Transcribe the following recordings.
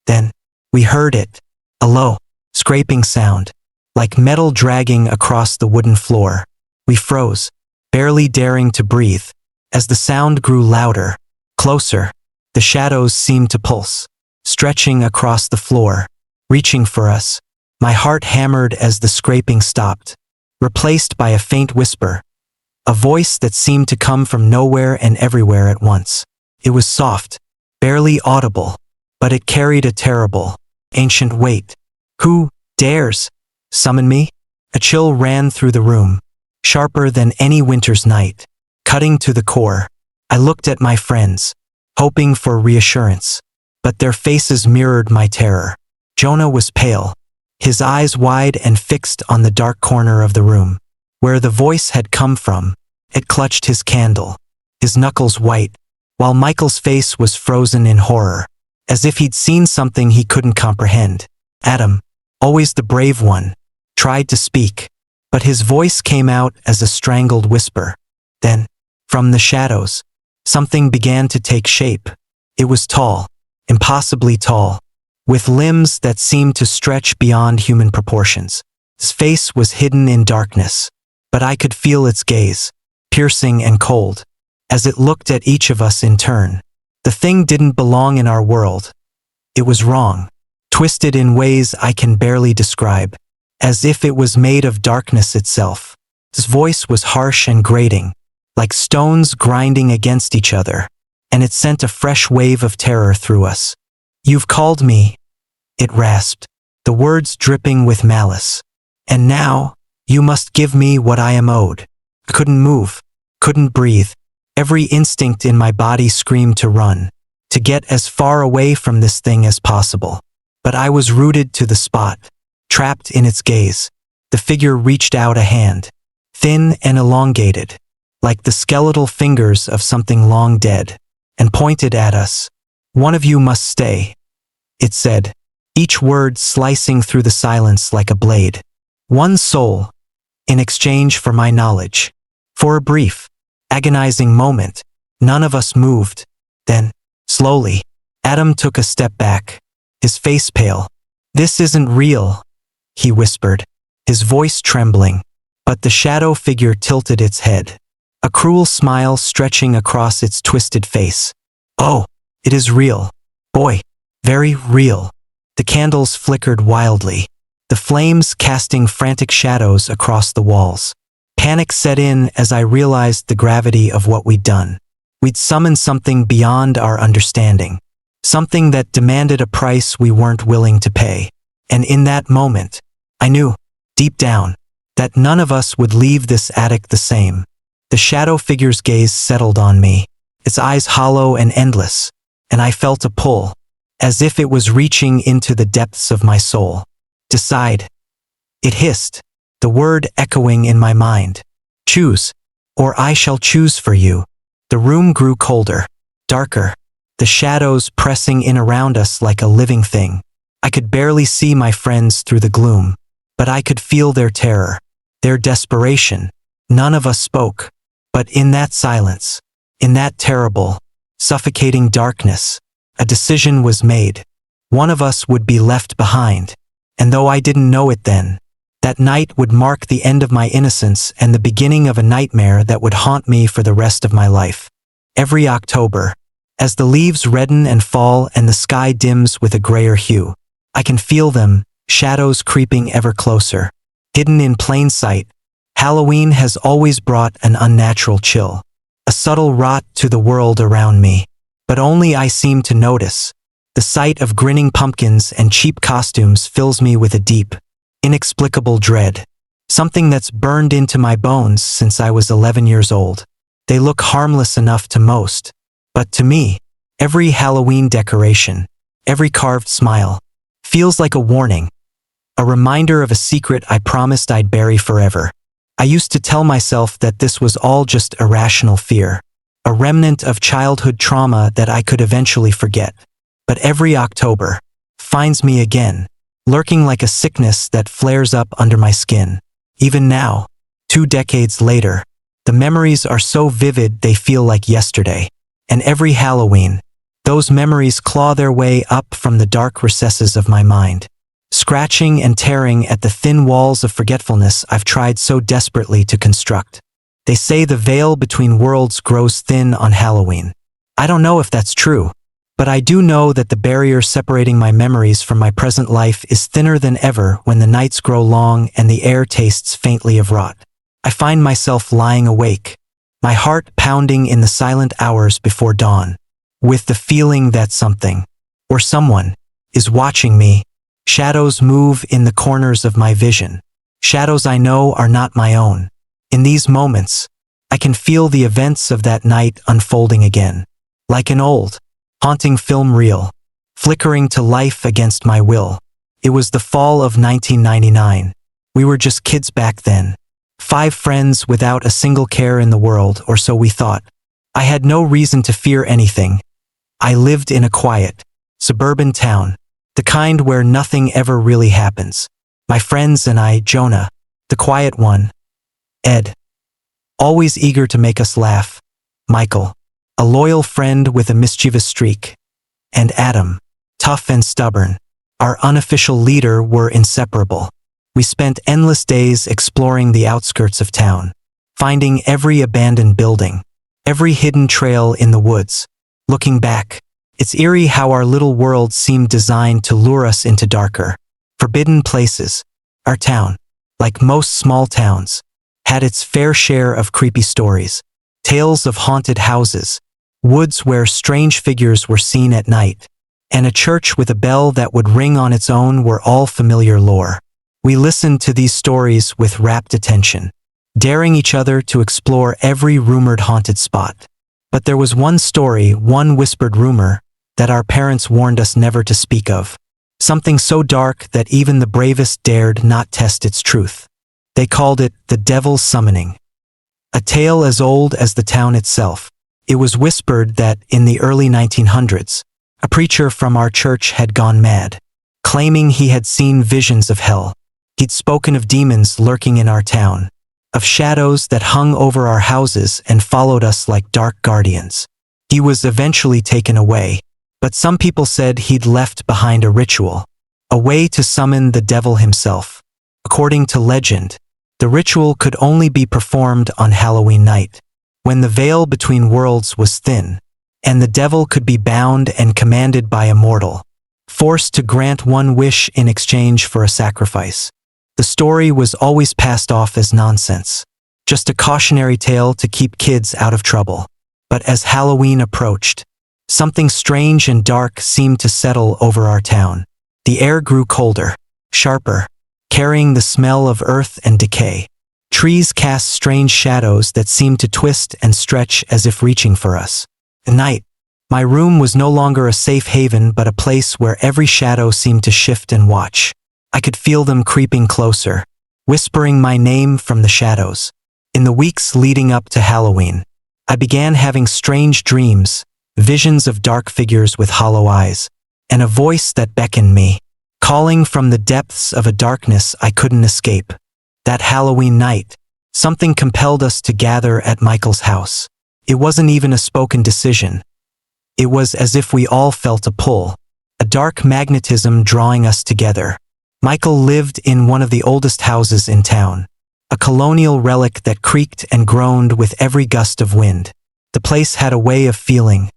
Then, we heard it. A low, scraping sound, like metal dragging across the wooden floor. We froze, barely daring to breathe. As the sound grew louder, closer, the shadows seemed to pulse, stretching across the floor, reaching for us. My heart hammered as the scraping stopped, replaced by a faint whisper, a voice that seemed to come from nowhere and everywhere at once. It was soft, barely audible, but it carried a terrible, ancient weight. Who dares summon me? A chill ran through the room, sharper than any winter's night, cutting to the core. I looked at my friends, hoping for reassurance, but their faces mirrored my terror. Jonah was pale, his eyes wide and fixed on the dark corner of the room, where the voice had come from. It clutched his candle, his knuckles white, while Michael's face was frozen in horror, as if he'd seen something he couldn't comprehend. Adam, always the brave one, tried to speak, but his voice came out as a strangled whisper. Then, from the shadows, something began to take shape. It was tall, impossibly tall, with limbs that seemed to stretch beyond human proportions. His face was hidden in darkness, but I could feel its gaze, piercing and cold, as it looked at each of us in turn. The thing didn't belong in our world. It was wrong, twisted in ways I can barely describe, as if it was made of darkness itself. His voice was harsh and grating, like stones grinding against each other, and it sent a fresh wave of terror through us. "You've called me," it rasped, the words dripping with malice. "And now, you must give me what I am owed." I couldn't move, couldn't breathe. Every instinct in my body screamed to run, to get as far away from this thing as possible. But I was rooted to the spot, trapped in its gaze. The figure reached out a hand, thin and elongated, like the skeletal fingers of something long dead, and pointed at us. "One of you must stay," it said, each word slicing through the silence like a blade. "One soul, in exchange for my knowledge." For a brief, agonizing moment, none of us moved. Then, slowly, Adam took a step back, his face pale. "This isn't real," he whispered, his voice trembling, but the shadow figure tilted its head, a cruel smile stretching across its twisted face. "Oh, it is real, boy, very real." The candles flickered wildly, the flames casting frantic shadows across the walls. Panic set in as I realized the gravity of what we'd done. We'd summoned something beyond our understanding, something that demanded a price we weren't willing to pay. And in that moment, I knew, deep down, that none of us would leave this attic the same. The shadow figure's gaze settled on me, its eyes hollow and endless, and I felt a pull, as if it was reaching into the depths of my soul. "Decide," it hissed, the word echoing in my mind. "Choose, or I shall choose for you." The room grew colder, darker, the shadows pressing in around us like a living thing. I could barely see my friends through the gloom, but I could feel their terror, their desperation. None of us spoke, but in that silence, in that terrible, suffocating darkness, a decision was made. One of us would be left behind, and though I didn't know it then, that night would mark the end of my innocence and the beginning of a nightmare that would haunt me for the rest of my life. Every October, as the leaves redden and fall and the sky dims with a grayer hue, I can feel them, shadows creeping ever closer. Hidden in plain sight, Halloween has always brought an unnatural chill, a subtle rot to the world around me, but only I seem to notice. The sight of grinning pumpkins and cheap costumes fills me with a deep, inexplicable dread, something that's burned into my bones since I was 11 years old. They look harmless enough to most, but to me, every Halloween decoration, every carved smile, feels like a warning, a reminder of a secret I promised I'd bury forever. I used to tell myself that this was all just irrational fear, a remnant of childhood trauma that I could eventually forget. But every October finds me again, lurking like a sickness that flares up under my skin. Even now, 2 decades later, the memories are so vivid they feel like yesterday. And every Halloween, Those memories claw their way up from the dark recesses of my mind, scratching and tearing at the thin walls of forgetfulness I've tried so desperately to construct. They say the veil between worlds grows thin on Halloween. I don't know if that's true, but I do know that the barrier separating my memories from my present life is thinner than ever when the nights grow long and the air tastes faintly of rot. I find myself lying awake, my heart pounding in the silent hours before dawn, with the feeling that something, or someone, is watching me. Shadows move in the corners of my vision, shadows I know are not my own. In these moments, I can feel the events of that night unfolding again, like an old, haunting film reel, flickering to life against my will. It was the fall of 1999. We were just kids back then. 5 friends without a single care in the world, or so we thought. I had no reason to fear anything. I lived in a quiet, suburban town, the kind where nothing ever really happens. My friends and I, Jonah, the quiet one, Ed, always eager to make us laugh, Michael, a loyal friend with a mischievous streak, and Adam, tough and stubborn, our unofficial leader, were inseparable. We spent endless days exploring the outskirts of town, finding every abandoned building, every hidden trail in the woods. Looking back, it's eerie how our little world seemed designed to lure us into darker, forbidden places. Our town, like most small towns, had its fair share of creepy stories, tales of haunted houses, woods where strange figures were seen at night, and a church with a bell that would ring on its own were all familiar lore. We listened to these stories with rapt attention, daring each other to explore every rumored haunted spot. But there was one story, one whispered rumor, that our parents warned us never to speak of. Something so dark that even the bravest dared not test its truth. They called it the Devil's Summoning. A tale as old as the town itself. It was whispered that, in the early 1900s, a preacher from our church had gone mad, claiming he had seen visions of hell. He'd spoken of demons lurking in our town, of shadows that hung over our houses and followed us like dark guardians. He was eventually taken away, but some people said he'd left behind a ritual, a way to summon the devil himself. According to legend, the ritual could only be performed on Halloween night, when the veil between worlds was thin, and the devil could be bound and commanded by a mortal, forced to grant one wish in exchange for a sacrifice. The story was always passed off as nonsense, just a cautionary tale to keep kids out of trouble. But as Halloween approached, something strange and dark seemed to settle over our town. The air grew colder, sharper, carrying the smell of earth and decay. Trees cast strange shadows that seemed to twist and stretch as if reaching for us. At night, my room was no longer a safe haven but a place where every shadow seemed to shift and watch. I could feel them creeping closer, whispering my name from the shadows. In the weeks leading up to Halloween, I began having strange dreams, visions of dark figures with hollow eyes, and a voice that beckoned me, calling from the depths of a darkness I couldn't escape. That Halloween night, something compelled us to gather at Michael's house. It wasn't even a spoken decision. It was as if we all felt a pull, a dark magnetism drawing us together. Michael lived in one of the oldest houses in town, a colonial relic that creaked and groaned with every gust of wind. The place had a way of feeling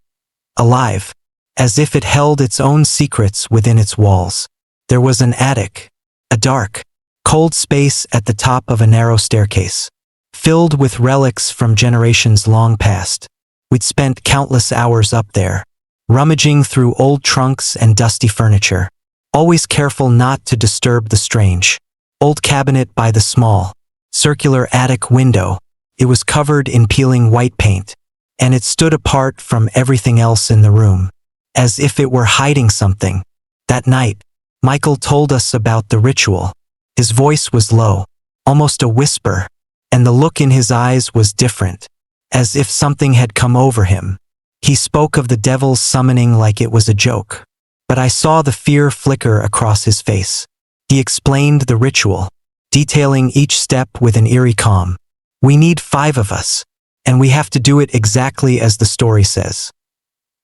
alive, as if it held its own secrets within its walls. There was an attic, a dark, cold space at the top of a narrow staircase, filled with relics from generations long past. We'd spent countless hours up there, rummaging through old trunks and dusty furniture, always careful not to disturb the strange old cabinet by the small, circular attic window. It was covered in peeling white paint, and it stood apart from everything else in the room, as if it were hiding something. That night, Michael told us about the ritual. His voice was low, almost a whisper, and the look in his eyes was different, as if something had come over him. He spoke of the devil's summoning like it was a joke, but I saw the fear flicker across his face. He explained the ritual, detailing each step with an eerie calm. We need 5 of us, and we have to do it exactly as the story says.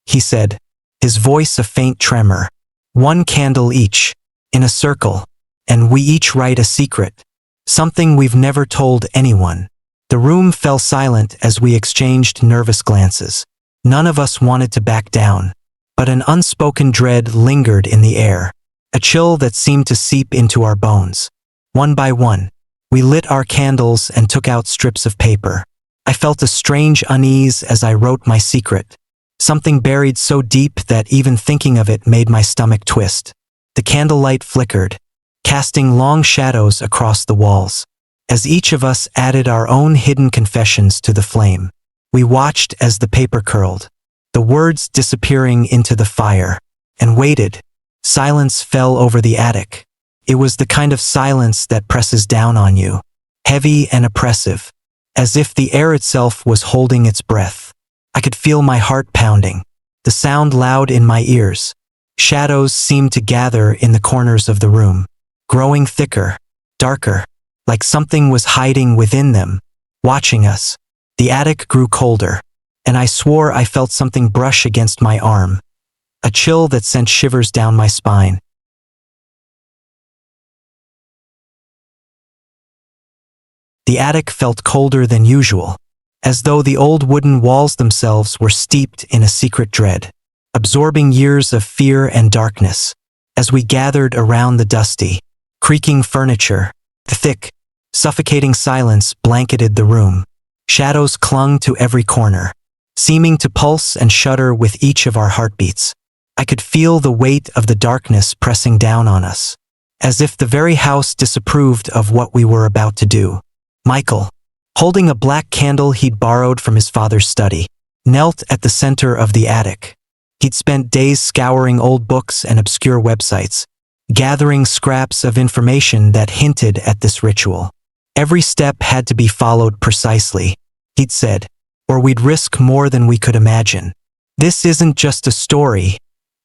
He said, his voice a faint tremor. One candle each, in a circle, and we each write a secret. Something we've never told anyone. The room fell silent as we exchanged nervous glances. None of us wanted to back down, but an unspoken dread lingered in the air, a chill that seemed to seep into our bones. One by one, we lit our candles and took out strips of paper. I felt a strange unease as I wrote my secret, something buried so deep that even thinking of it made my stomach twist. The candlelight flickered, casting long shadows across the walls. As each of us added our own hidden confessions to the flame, we watched as the paper curled, the words disappearing into the fire, and waited. Silence fell over the attic. It was the kind of silence that presses down on you, heavy and oppressive, as if the air itself was holding its breath. I could feel my heart pounding, the sound loud in my ears. Shadows seemed to gather in the corners of the room, growing thicker, darker, like something was hiding within them, watching us. The attic grew colder, and I swore I felt something brush against my arm, a chill that sent shivers down my spine. The attic felt colder than usual, as though the old wooden walls themselves were steeped in a secret dread, absorbing years of fear and darkness. As we gathered around the dusty, creaking furniture, the thick, suffocating silence blanketed the room. Shadows clung to every corner, seeming to pulse and shudder with each of our heartbeats. I could feel the weight of the darkness pressing down on us, as if the very house disapproved of what we were about to do. Michael, holding a black candle he'd borrowed from his father's study, knelt at the center of the attic. He'd spent days scouring old books and obscure websites, gathering scraps of information that hinted at this ritual. Every step had to be followed precisely, he'd said, or we'd risk more than we could imagine. This isn't just a story,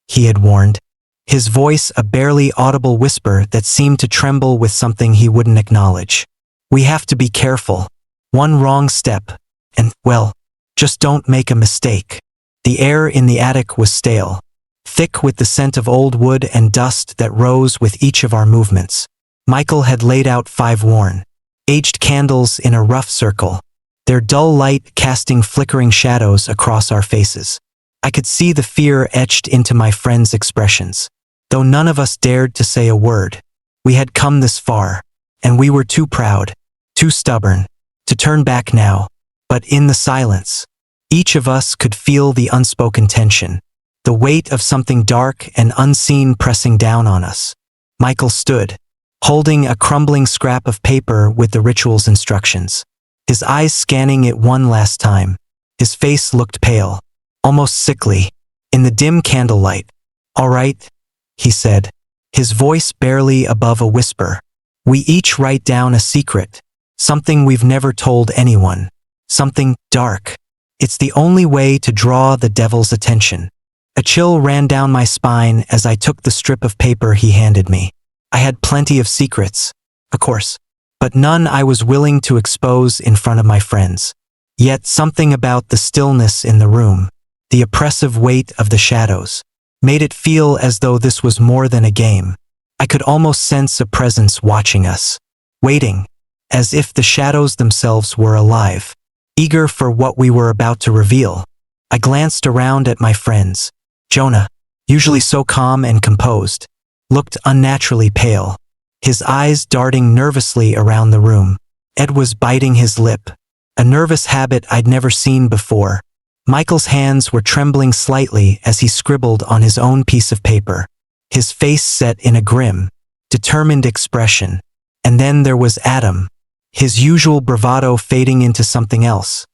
he had warned, his voice a barely audible whisper that seemed to tremble with something he wouldn't acknowledge. We have to be careful. One wrong step, and, well, just don't make a mistake. The air in the attic was stale, thick with the scent of old wood and dust that rose with each of our movements. Michael had laid out 5 worn, aged candles in a rough circle, their dull light casting flickering shadows across our faces. I could see the fear etched into my friend's expressions. Though none of us dared to say a word, we had come this far, and we were too proud, too stubborn, to turn back now. But in the silence, each of us could feel the unspoken tension, the weight of something dark and unseen pressing down on us. Michael stood, holding a crumbling scrap of paper with the ritual's instructions, his eyes scanning it one last time. His face looked pale, almost sickly, in the dim candlelight. "All right," he said, his voice barely above a whisper. "We each write down a secret, something we've never told anyone, something dark. It's the only way to draw the devil's attention." A chill ran down my spine as I took the strip of paper he handed me. I had plenty of secrets, of course, but none I was willing to expose in front of my friends. Yet something about the stillness in the room, the oppressive weight of the shadows, made it feel as though this was more than a game. I could almost sense a presence watching us, waiting, as if the shadows themselves were alive, eager for what we were about to reveal. I glanced around at my friends. Jonah, usually so calm and composed, looked unnaturally pale, his eyes darting nervously around the room. Ed was biting his lip, a nervous habit I'd never seen before. Michael's hands were trembling slightly as he scribbled on his own piece of paper, his face set in a grim, determined expression. And then there was Adam, his usual bravado fading into something else,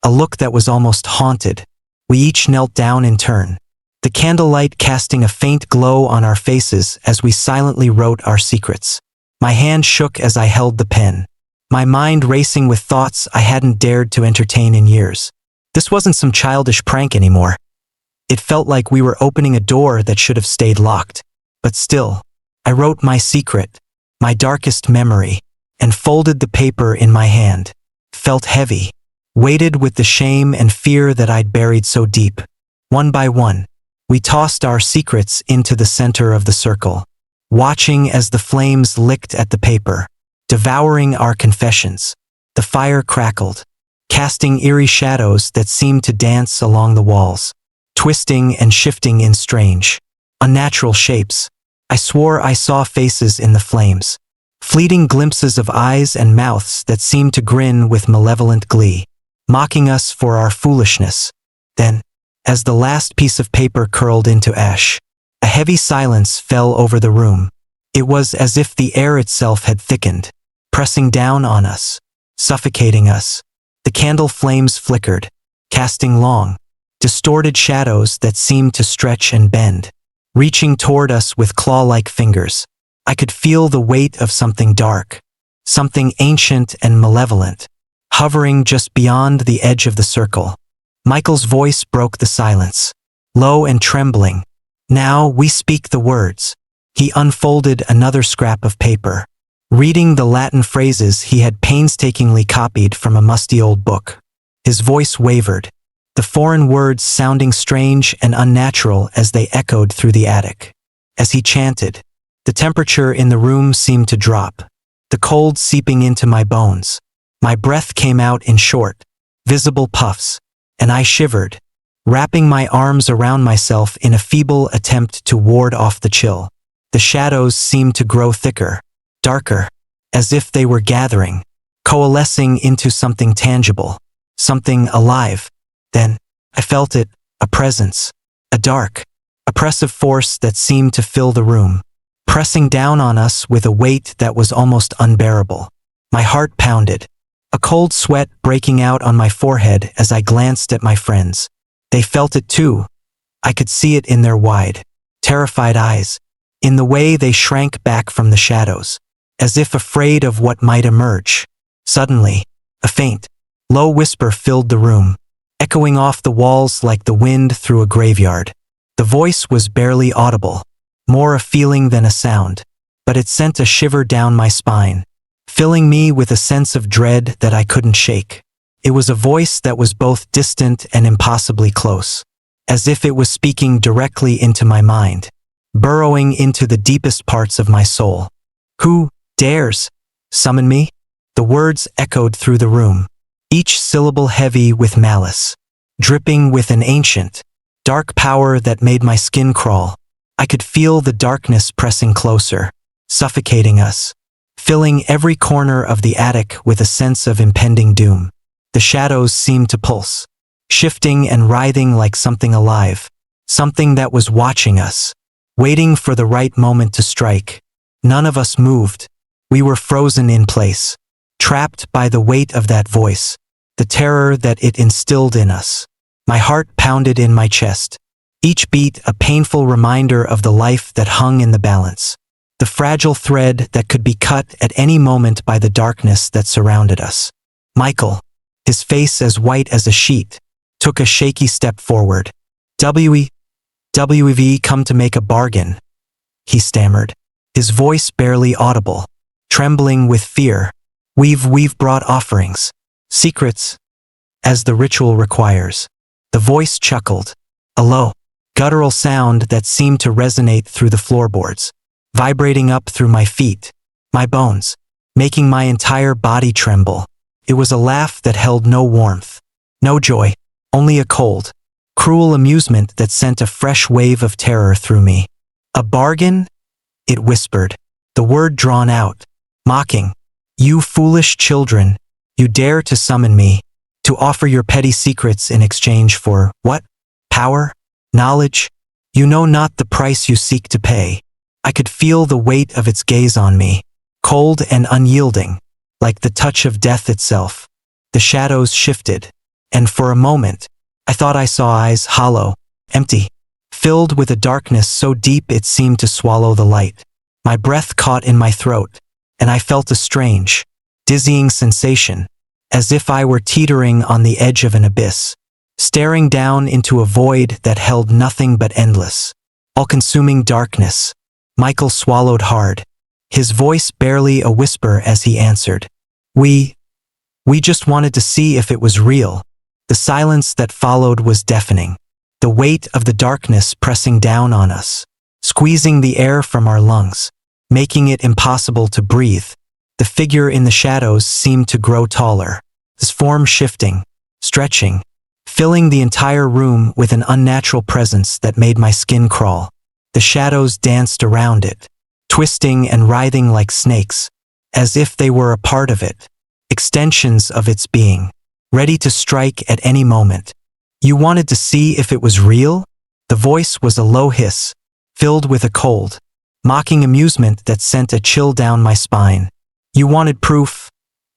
a look that was almost haunted. We each knelt down in turn, the candlelight casting a faint glow on our faces as we silently wrote our secrets. My hand shook as I held the pen, my mind racing with thoughts I hadn't dared to entertain in years. This wasn't some childish prank anymore. It felt like we were opening a door that should have stayed locked. But still, I wrote my secret, my darkest memory, and folded the paper in my hand. Felt heavy, weighted with the shame and fear that I'd buried so deep. One by one, We tossed our secrets into the center of the circle, watching as the flames licked at the paper, devouring our confessions. The fire crackled, casting eerie shadows that seemed to dance along the walls, twisting and shifting in strange, unnatural shapes. I swore I saw faces in the flames, fleeting glimpses of eyes and mouths that seemed to grin with malevolent glee, mocking us for our foolishness. Then, as the last piece of paper curled into ash, a heavy silence fell over the room. It was as if the air itself had thickened, pressing down on us, suffocating us. The candle flames flickered, casting long, distorted shadows that seemed to stretch and bend, reaching toward us with claw-like fingers. I could feel the weight of something dark, something ancient and malevolent, hovering just beyond the edge of the circle. Michael's voice broke the silence, low and trembling. "Now we speak the words." He unfolded another scrap of paper, reading the Latin phrases he had painstakingly copied from a musty old book. His voice wavered, the foreign words sounding strange and unnatural as they echoed through the attic. As he chanted, the temperature in the room seemed to drop, the cold seeping into my bones. My breath came out in short, visible puffs, and I shivered, wrapping my arms around myself in a feeble attempt to ward off the chill. The shadows seemed to grow thicker, darker, as if they were gathering, coalescing into something tangible, something alive. Then, I felt it, a presence, a dark, oppressive force that seemed to fill the room, pressing down on us with a weight that was almost unbearable. My heart pounded, a cold sweat breaking out on my forehead as I glanced at my friends. They felt it too. I could see it in their wide, terrified eyes, in the way they shrank back from the shadows, as if afraid of what might emerge. Suddenly, a faint, low whisper filled the room, echoing off the walls like the wind through a graveyard. The voice was barely audible, more a feeling than a sound, but it sent a shiver down my spine, filling me with a sense of dread that I couldn't shake. It was a voice that was both distant and impossibly close, as if it was speaking directly into my mind, burrowing into the deepest parts of my soul. "Who dares summon me?" The words echoed through the room, each syllable heavy with malice, dripping with an ancient, dark power that made my skin crawl. I could feel the darkness pressing closer, suffocating us, filling every corner of the attic with a sense of impending doom. The shadows seemed to pulse, shifting and writhing like something alive, something that was watching us, waiting for the right moment to strike. None of us moved. We were frozen in place, trapped by the weight of that voice, the terror that it instilled in us. My heart pounded in my chest, each beat a painful reminder of the life that hung in the balance, the fragile thread that could be cut at any moment by the darkness that surrounded us. Michael, his face as white as a sheet, took a shaky step forward. "We've come to make a bargain," he stammered, his voice barely audible, trembling with fear. We've brought offerings, secrets, as the ritual requires." The voice chuckled, a low, guttural sound that seemed to resonate through the floorboards, vibrating up through my feet, my bones, making my entire body tremble. It was a laugh that held no warmth, no joy, only a cold, cruel amusement that sent a fresh wave of terror through me. "A bargain?" it whispered, the word drawn out, mocking. "You foolish children, you dare to summon me, to offer your petty secrets in exchange for what? Power? Knowledge? You know not the price you seek to pay." I could feel the weight of its gaze on me, cold and unyielding, like the touch of death itself. The shadows shifted, and for a moment, I thought I saw eyes hollow, empty, filled with a darkness so deep it seemed to swallow the light. My breath caught in my throat, and I felt a strange, dizzying sensation, as if I were teetering on the edge of an abyss, staring down into a void that held nothing but endless, all-consuming darkness. Michael swallowed hard, his voice barely a whisper as he answered. We just wanted to see if it was real." The silence that followed was deafening. the weight of the darkness pressing down on us, squeezing the air from our lungs, making it impossible to breathe. The figure in the shadows seemed to grow taller, his form shifting, stretching, filling the entire room with an unnatural presence that made my skin crawl. The shadows danced around it, twisting and writhing like snakes, as if they were a part of it, extensions of its being, ready to strike at any moment. You wanted to see if it was real? The voice was a low hiss, filled with a cold, mocking amusement that sent a chill down my spine. You wanted proof,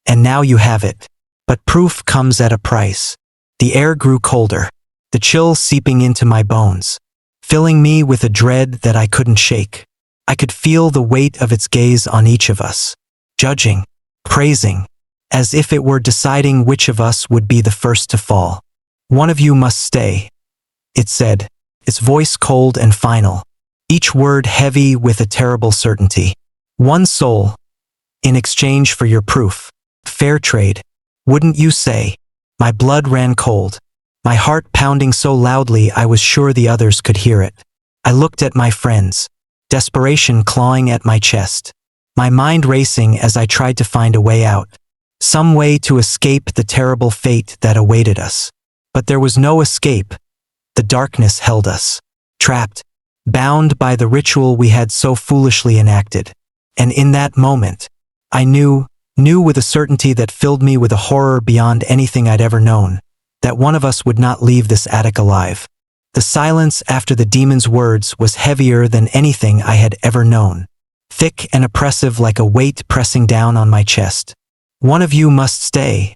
and now you have it. But proof comes at a price. The air grew colder, the chill seeping into my bones, filling me with a dread that I couldn't shake. I could feel the weight of its gaze on each of us, judging, praising, as if it were deciding which of us would be the first to fall. One of you must stay, it said, its voice cold and final, each word heavy with a terrible certainty. One soul, in exchange for your proof. Fair trade, wouldn't you say? My blood ran cold, my heart pounding so loudly I was sure the others could hear it. I looked at my friends, desperation clawing at my chest, my mind racing as I tried to find a way out, some way to escape the terrible fate that awaited us. But there was no escape. The darkness held us, trapped, bound by the ritual we had so foolishly enacted. And in that moment, I knew with a certainty that filled me with a horror beyond anything I'd ever known, that one of us would not leave this attic alive. The silence after the demon's words was heavier than anything I had ever known, thick and oppressive like a weight pressing down on my chest. One of you must stay,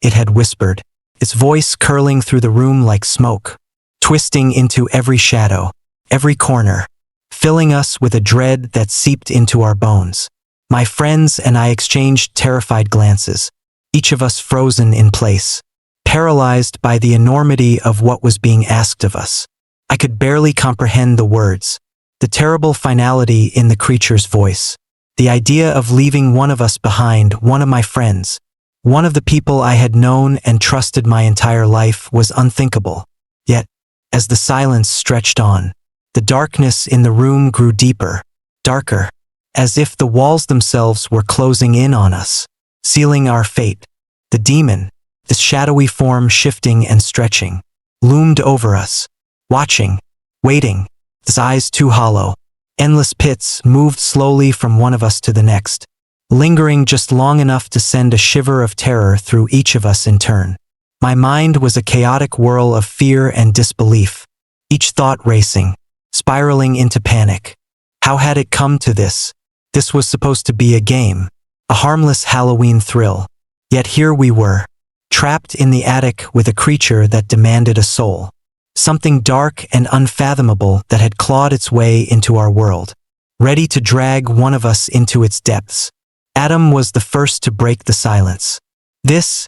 it had whispered, its voice curling through the room like smoke, twisting into every shadow, every corner, filling us with a dread that seeped into our bones. My friends and I exchanged terrified glances, each of us frozen in place, paralyzed by the enormity of what was being asked of us. I could barely comprehend the words, the terrible finality in the creature's voice. The idea of leaving one of us behind, one of my friends, one of the people I had known and trusted my entire life, was unthinkable. Yet, as the silence stretched on, the darkness in the room grew deeper, darker, as if the walls themselves were closing in on us, sealing our fate. The demon, this shadowy form shifting and stretching, loomed over us, watching, waiting, his eyes too hollow. Endless pits moved slowly from one of us to the next, lingering just long enough to send a shiver of terror through each of us in turn. My mind was a chaotic whirl of fear and disbelief, each thought racing, spiraling into panic. How had it come to this? This was supposed to be a game, a harmless Halloween thrill. Yet here we were, trapped in the attic with a creature that demanded a soul. Something dark and unfathomable that had clawed its way into our world, ready to drag one of us into its depths. Adam was the first to break the silence. This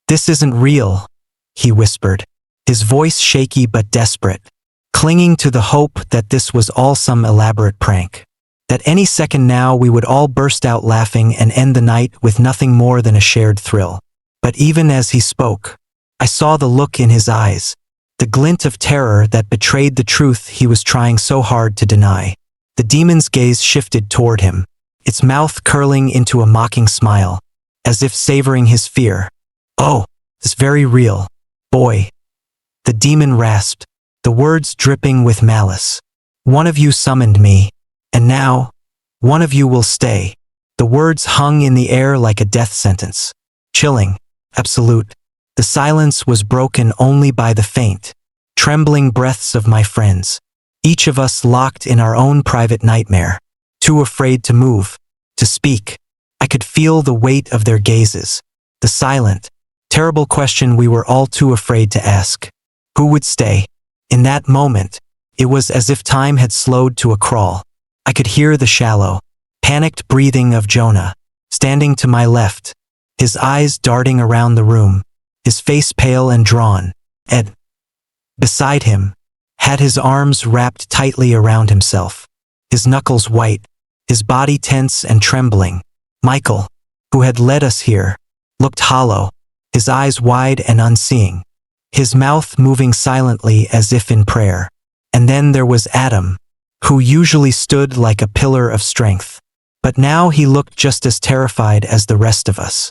isn't real, he whispered, his voice shaky but desperate, clinging to the hope that this was all some elaborate prank. That any second now we would all burst out laughing and end the night with nothing more than a shared thrill. But even as he spoke, I saw the look in his eyes, the glint of terror that betrayed the truth he was trying so hard to deny. The demon's gaze shifted toward him, its mouth curling into a mocking smile, as if savoring his fear. "Oh, it's very real, boy," the demon rasped, the words dripping with malice. "One of you summoned me, and now, one of you will stay." The words hung in the air like a death sentence, chilling, absolute. The silence was broken only by the faint, trembling breaths of my friends, each of us locked in our own private nightmare, too afraid to move, to speak. I could feel the weight of their gazes, the silent, terrible question we were all too afraid to ask. Who would stay? In that moment, it was as if time had slowed to a crawl. I could hear the shallow, panicked breathing of Jonah, standing to my left, his eyes darting around the room, his face pale and drawn. Ed, beside him, had his arms wrapped tightly around himself, his knuckles white, his body tense and trembling. Michael, who had led us here, looked hollow, his eyes wide and unseeing. his mouth moving silently as if in prayer. And then there was Adam, who usually stood like a pillar of strength. But now he looked just as terrified as the rest of us,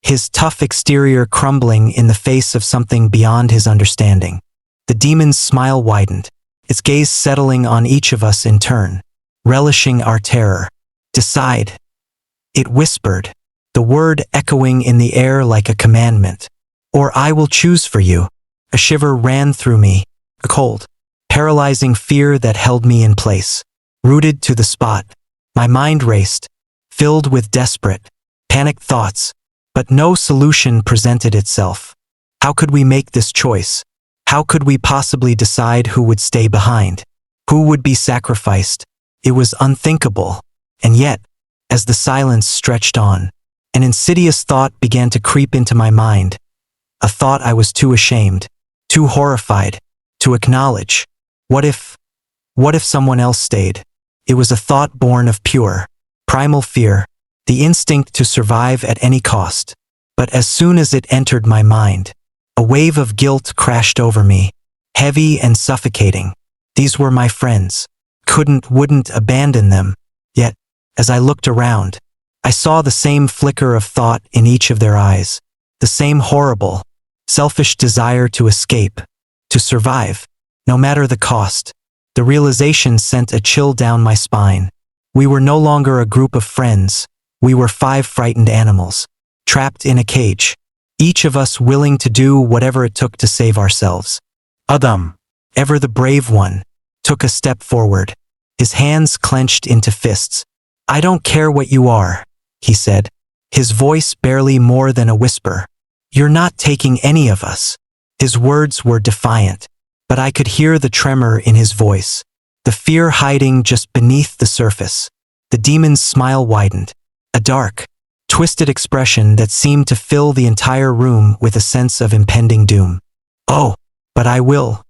his tough exterior crumbling in the face of something beyond his understanding. The demon's smile widened, its gaze settling on each of us in turn, relishing our terror. "Decide," it whispered, the word echoing in the air like a commandment. "Or I will choose for you." A shiver ran through me, a cold, paralyzing fear that held me in place, rooted to the spot. My mind raced, filled with desperate, panicked thoughts, but no solution presented itself. How could we make this choice? How could we possibly decide who would stay behind? Who would be sacrificed? It was unthinkable. And yet, as the silence stretched on, an insidious thought began to creep into my mind. A thought I was too ashamed, too horrified, to acknowledge. What if someone else stayed? It was a thought born of pure, primal fear, the instinct to survive at any cost. But as soon as it entered my mind, a wave of guilt crashed over me, heavy and suffocating. These were my friends. Wouldn't abandon them. Yet, as I looked around, I saw the same flicker of thought in each of their eyes, the same horrible, selfish desire to escape, to survive, no matter the cost. The realization sent a chill down my spine. We were no longer a group of friends. We were 5 frightened animals, trapped in a cage, each of us willing to do whatever it took to save ourselves. Adam, ever the brave one, took a step forward, his hands clenched into fists. "I don't care what you are," he said, his voice barely more than a whisper. "You're not taking any of us." His words were defiant, but I could hear the tremor in his voice, the fear hiding just beneath the surface. The demon's smile widened, a dark, twisted expression that seemed to fill the entire room with a sense of impending doom. "Oh, but I will,"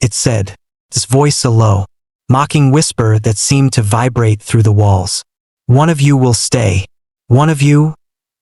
it said, its voice a low, mocking whisper that seemed to vibrate through the walls. "One of you will stay. One of you,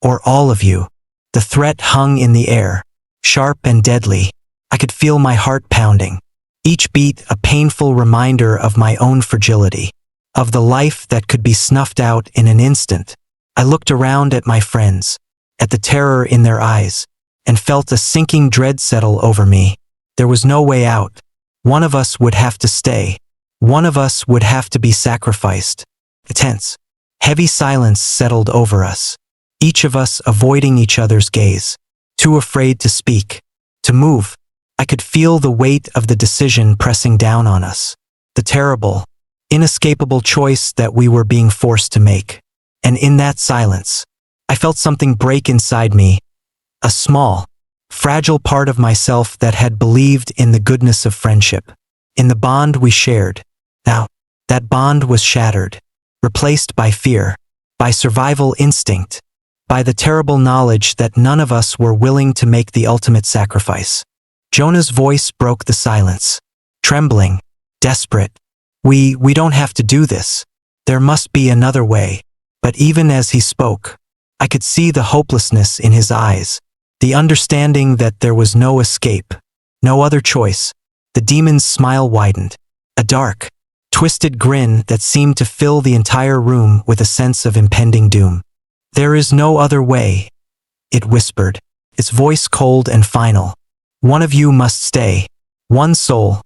or all of you." The threat hung in the air, sharp and deadly. I could feel my heart pounding, each beat a painful reminder of my own fragility, of the life that could be snuffed out in an instant. I looked around at my friends, at the terror in their eyes, and felt a sinking dread settle over me. There was no way out. One of us would have to stay. One of us would have to be sacrificed. A tense, heavy silence settled over us, each of us avoiding each other's gaze, too afraid to speak, to move. I could feel the weight of the decision pressing down on us, the terrible, inescapable choice that we were being forced to make. And in that silence, I felt something break inside me, a small, fragile part of myself that had believed in the goodness of friendship, in the bond we shared. Now, that bond was shattered, replaced by fear, by survival instinct, by the terrible knowledge that none of us were willing to make the ultimate sacrifice. Jonah's voice broke the silence, trembling, desperate. We don't have to do this. There must be another way." But even as he spoke, I could see the hopelessness in his eyes, the understanding that there was no escape, no other choice. The demon's smile widened, a dark, twisted grin that seemed to fill the entire room with a sense of impending doom. "There is no other way," it whispered, its voice cold and final. "One of you must stay, one soul,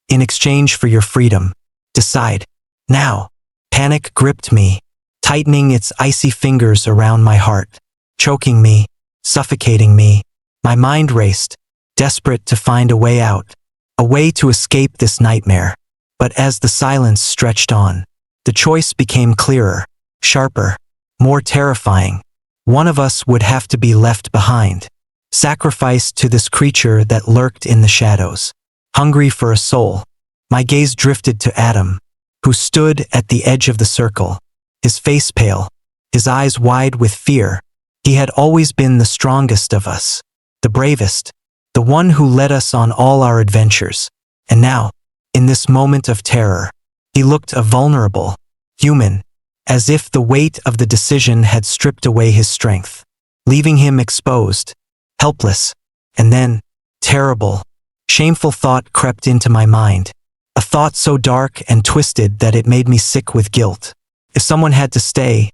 in exchange for your freedom. Decide, now." Panic gripped me, tightening its icy fingers around my heart, choking me, suffocating me. My mind raced, desperate to find a way out, a way to escape this nightmare. But as the silence stretched on, the choice became clearer, sharper, more terrifying. One of us would have to be left behind, sacrificed to this creature that lurked in the shadows, hungry for a soul. My gaze drifted to Adam, who stood at the edge of the circle, his face pale, his eyes wide with fear. He had always been the strongest of us, the bravest, the one who led us on all our adventures. And now, in this moment of terror, he looked a vulnerable, human, as if the weight of the decision had stripped away his strength, leaving him exposed, helpless. And then, terrible, shameful thought crept into my mind. A thought so dark and twisted that it made me sick with guilt. If someone had to stay,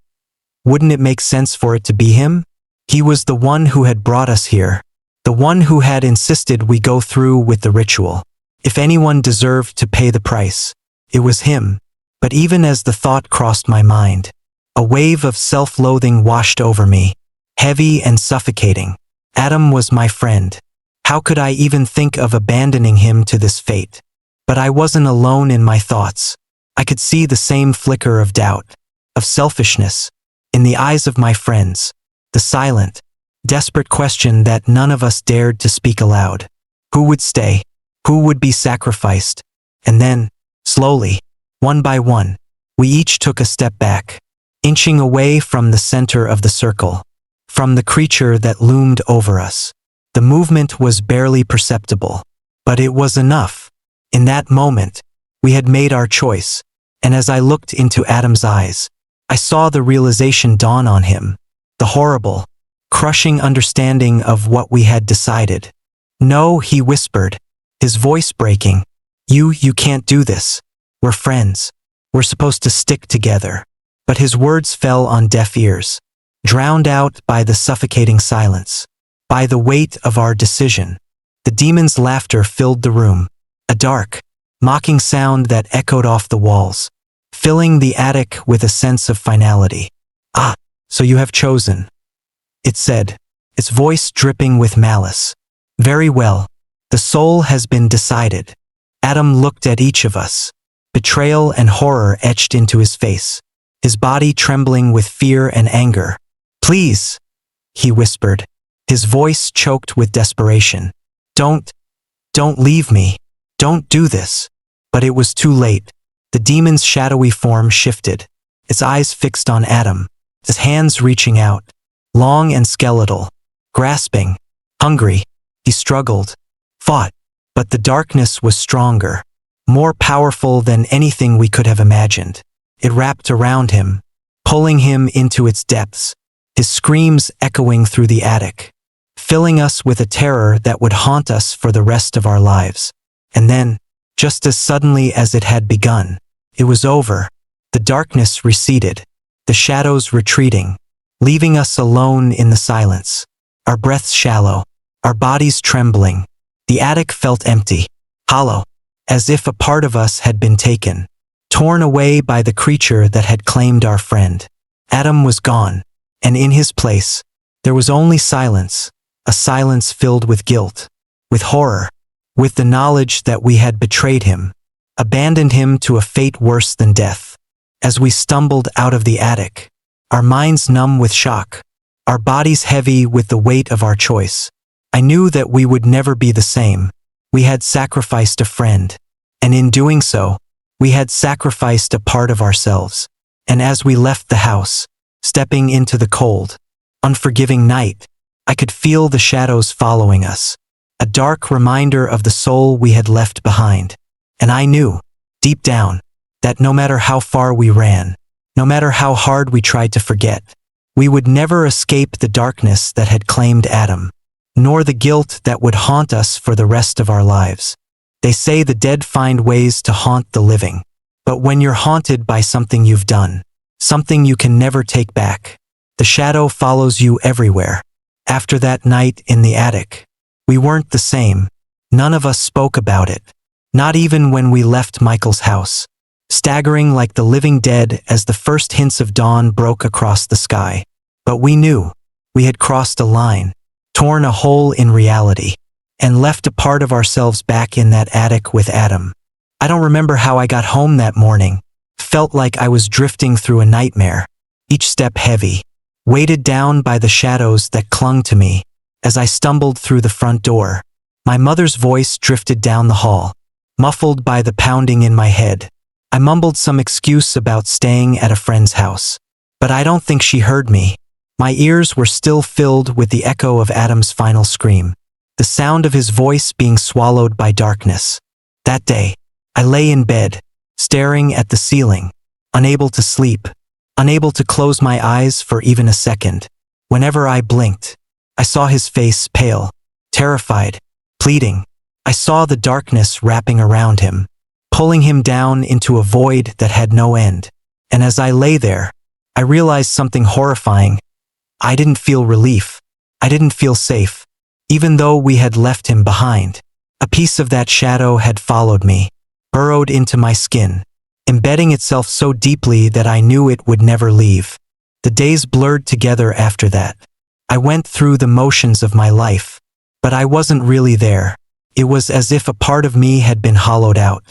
wouldn't it make sense for it to be him? He was the one who had brought us here, the one who had insisted we go through with the ritual. If anyone deserved to pay the price, it was him. But even as the thought crossed my mind, a wave of self-loathing washed over me, heavy and suffocating. Adam was my friend. How could I even think of abandoning him to this fate? But I wasn't alone in my thoughts. I could see the same flicker of doubt, of selfishness, in the eyes of my friends, the silent, desperate question that none of us dared to speak aloud. Who would stay? Who would be sacrificed? And then, slowly, one by one, we each took a step back, inching away from the center of the circle, from the creature that loomed over us. The movement was barely perceptible, but it was enough. In that moment, we had made our choice, and as I looked into Adam's eyes, I saw the realization dawn on him, the horrible, crushing understanding of what we had decided. "No," he whispered, his voice breaking. You can't do this. We're friends. We're supposed to stick together." But his words fell on deaf ears, drowned out by the suffocating silence, by the weight of our decision. The demon's laughter filled the room, a dark, mocking sound that echoed off the walls, filling the attic with a sense of finality. "Ah, so you have chosen," it said, its voice dripping with malice. "Very well. The soul has been decided." Adam looked at each of us, betrayal and horror etched into his face, his body trembling with fear and anger. "Please," he whispered, his voice choked with desperation. Don't leave me. Don't do this." But it was too late. The demon's shadowy form shifted, its eyes fixed on Adam, his hands reaching out, long and skeletal, grasping, hungry. He struggled, fought, but the darkness was stronger, more powerful than anything we could have imagined. It wrapped around him, pulling him into its depths, his screams echoing through the attic, filling us with a terror that would haunt us for the rest of our lives. And then, just as suddenly as it had begun, it was over. The darkness receded, the shadows retreating, leaving us alone in the silence, our breaths shallow, our bodies trembling. The attic felt empty, hollow, as if a part of us had been taken, torn away by the creature that had claimed our friend. Adam was gone, and in his place, there was only silence, a silence filled with guilt, with horror, with the knowledge that we had betrayed him, abandoned him to a fate worse than death. As we stumbled out of the attic, our minds numb with shock, our bodies heavy with the weight of our choice, I knew that we would never be the same. We had sacrificed a friend, and in doing so, we had sacrificed a part of ourselves. And as we left the house, stepping into the cold, unforgiving night, I could feel the shadows following us, a dark reminder of the soul we had left behind. And I knew, deep down, that no matter how far we ran, no matter how hard we tried to forget, we would never escape the darkness that had claimed Adam, nor the guilt that would haunt us for the rest of our lives. They say the dead find ways to haunt the living, but when you're haunted by something you've done, something you can never take back, the shadow follows you everywhere. After that night in the attic, we weren't the same. None of us spoke about it, not even when we left Michael's house, staggering like the living dead as the first hints of dawn broke across the sky. But we knew we had crossed a line, torn a hole in reality, and left a part of ourselves back in that attic with Adam. I don't remember how I got home that morning. Felt like I was drifting through a nightmare, each step heavy, weighted down by the shadows that clung to me. As I stumbled through the front door, my mother's voice drifted down the hall, muffled by the pounding in my head. I mumbled some excuse about staying at a friend's house, but I don't think she heard me. My ears were still filled with the echo of Adam's final scream, the sound of his voice being swallowed by darkness. That day, I lay in bed, staring at the ceiling, unable to sleep, unable to close my eyes for even a second. Whenever I blinked, I saw his face, pale, terrified, pleading. I saw the darkness wrapping around him, pulling him down into a void that had no end. And as I lay there, I realized something horrifying. I didn't feel relief. I didn't feel safe. Even though we had left him behind, a piece of that shadow had followed me, burrowed into my skin, embedding itself so deeply that I knew it would never leave. The days blurred together after that. I went through the motions of my life, but I wasn't really there. It was as if a part of me had been hollowed out,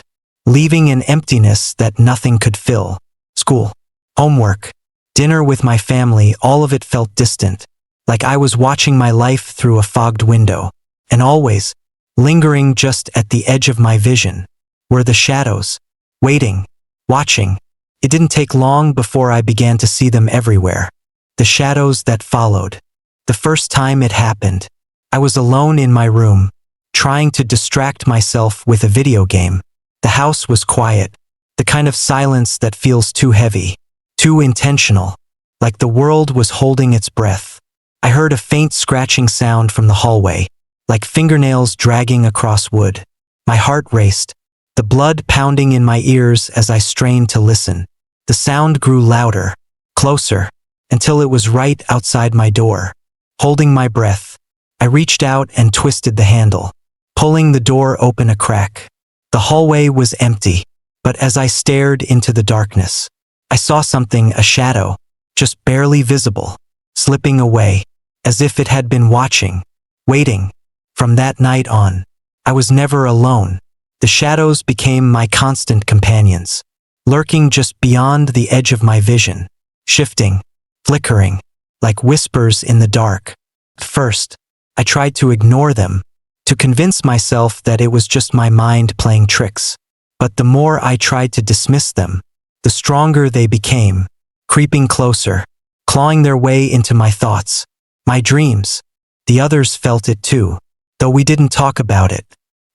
leaving an emptiness that nothing could fill. School, homework, dinner with my family, all of it felt distant, like I was watching my life through a fogged window. And always, lingering just at the edge of my vision, were the shadows, waiting, watching. It didn't take long before I began to see them everywhere. The shadows that followed. The first time it happened, I was alone in my room, trying to distract myself with a video game. The house was quiet, the kind of silence that feels too heavy, too intentional, like the world was holding its breath. I heard a faint scratching sound from the hallway, like fingernails dragging across wood. My heart raced, the blood pounding in my ears as I strained to listen. The sound grew louder, closer, until it was right outside my door. Holding my breath, I reached out and twisted the handle, pulling the door open a crack. The hallway was empty, but as I stared into the darkness, I saw something, a shadow, just barely visible, slipping away, as if it had been watching, waiting. From that night on, I was never alone. The shadows became my constant companions, lurking just beyond the edge of my vision, shifting, flickering, like whispers in the dark. At first, I tried to ignore them, to convince myself that it was just my mind playing tricks. But the more I tried to dismiss them, the stronger they became, creeping closer, clawing their way into my thoughts, my dreams. The others felt it too, though we didn't talk about it.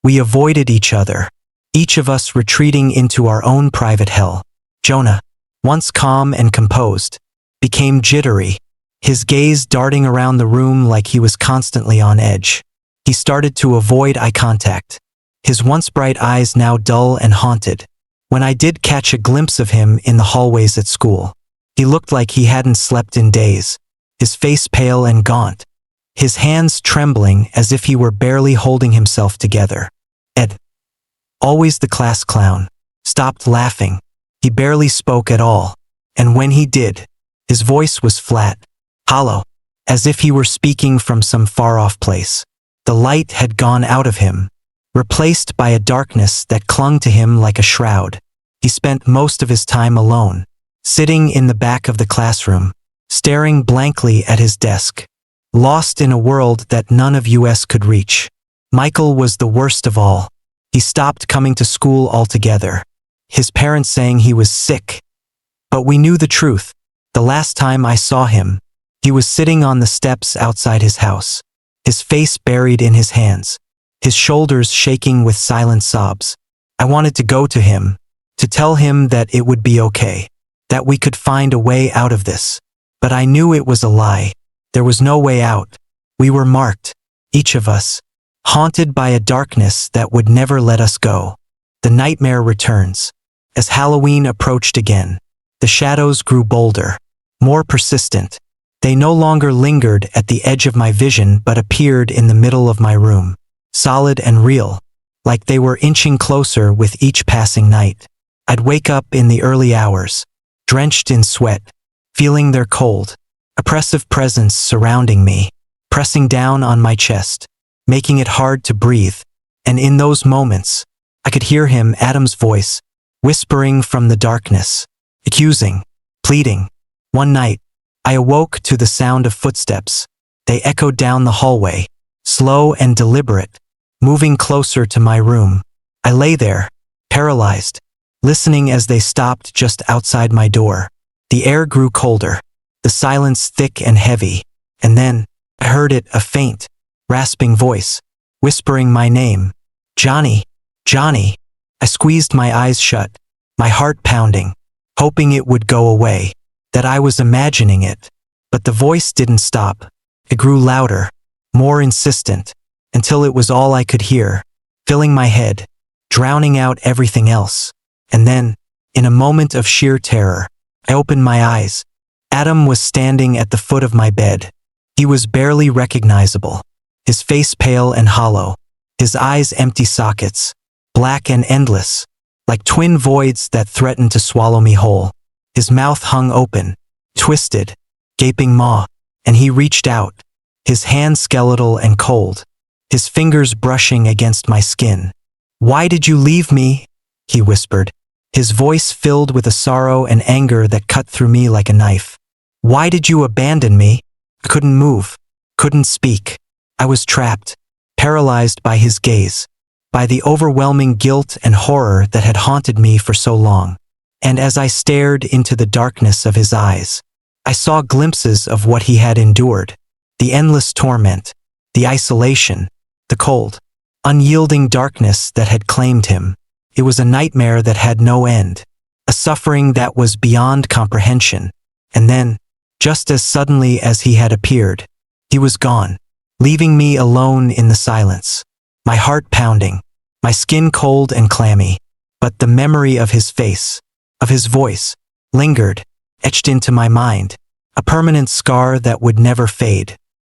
We avoided each other, each of us retreating into our own private hell. Jonah, once calm and composed, became jittery, his gaze darting around the room like he was constantly on edge. He started to avoid eye contact, his once bright eyes now dull and haunted. When I did catch a glimpse of him in the hallways at school, he looked like he hadn't slept in days, his face pale and gaunt, his hands trembling as if he were barely holding himself together. Ed, always the class clown, stopped laughing. He barely spoke at all, and when he did, his voice was flat, hollow, as if he were speaking from some far-off place. The light had gone out of him, replaced by a darkness that clung to him like a shroud. He spent most of his time alone, sitting in the back of the classroom, staring blankly at his desk, lost in a world that none of us could reach. Michael was the worst of all. He stopped coming to school altogether, his parents saying he was sick. But we knew the truth. The last time I saw him, he was sitting on the steps outside his house, his face buried in his hands, his shoulders shaking with silent sobs. I wanted to go to him, to tell him that it would be okay, that we could find a way out of this. But I knew it was a lie. There was no way out. We were marked, each of us, haunted by a darkness that would never let us go. The nightmare returns. As Halloween approached again, the shadows grew bolder, more persistent. They no longer lingered at the edge of my vision but appeared in the middle of my room, solid and real, like they were inching closer with each passing night. I'd wake up in the early hours, drenched in sweat, feeling their cold, oppressive presence surrounding me, pressing down on my chest, making it hard to breathe. And in those moments, I could hear him, Adam's voice, whispering from the darkness, accusing, pleading. One night, I awoke to the sound of footsteps. They echoed down the hallway, slow and deliberate, moving closer to my room. I lay there, paralyzed, listening as they stopped just outside my door. The air grew colder, the silence thick and heavy, and then, I heard it, a faint, rasping voice, whispering my name. Johnny, Johnny. I squeezed my eyes shut, my heart pounding, hoping it would go away, that I was imagining it. But the voice didn't stop. It grew louder, more insistent, until it was all I could hear, filling my head, drowning out everything else. And then, in a moment of sheer terror, I opened my eyes. Adam was standing at the foot of my bed. He was barely recognizable, his face pale and hollow, his eyes empty sockets, black and endless, like twin voids that threatened to swallow me whole. His mouth hung open, twisted, gaping maw, and he reached out, his hand skeletal and cold, his fingers brushing against my skin. "Why did you leave me?" he whispered, his voice filled with a sorrow and anger that cut through me like a knife. "Why did you abandon me?" I couldn't move, couldn't speak. I was trapped, paralyzed by his gaze, by the overwhelming guilt and horror that had haunted me for so long. And as I stared into the darkness of his eyes, I saw glimpses of what he had endured, the endless torment, the isolation, the cold, unyielding darkness that had claimed him. It was a nightmare that had no end, a suffering that was beyond comprehension. And then, just as suddenly as he had appeared, he was gone, leaving me alone in the silence, my heart pounding, my skin cold and clammy. But the memory of his face, of his voice, lingered, etched into my mind, a permanent scar that would never fade.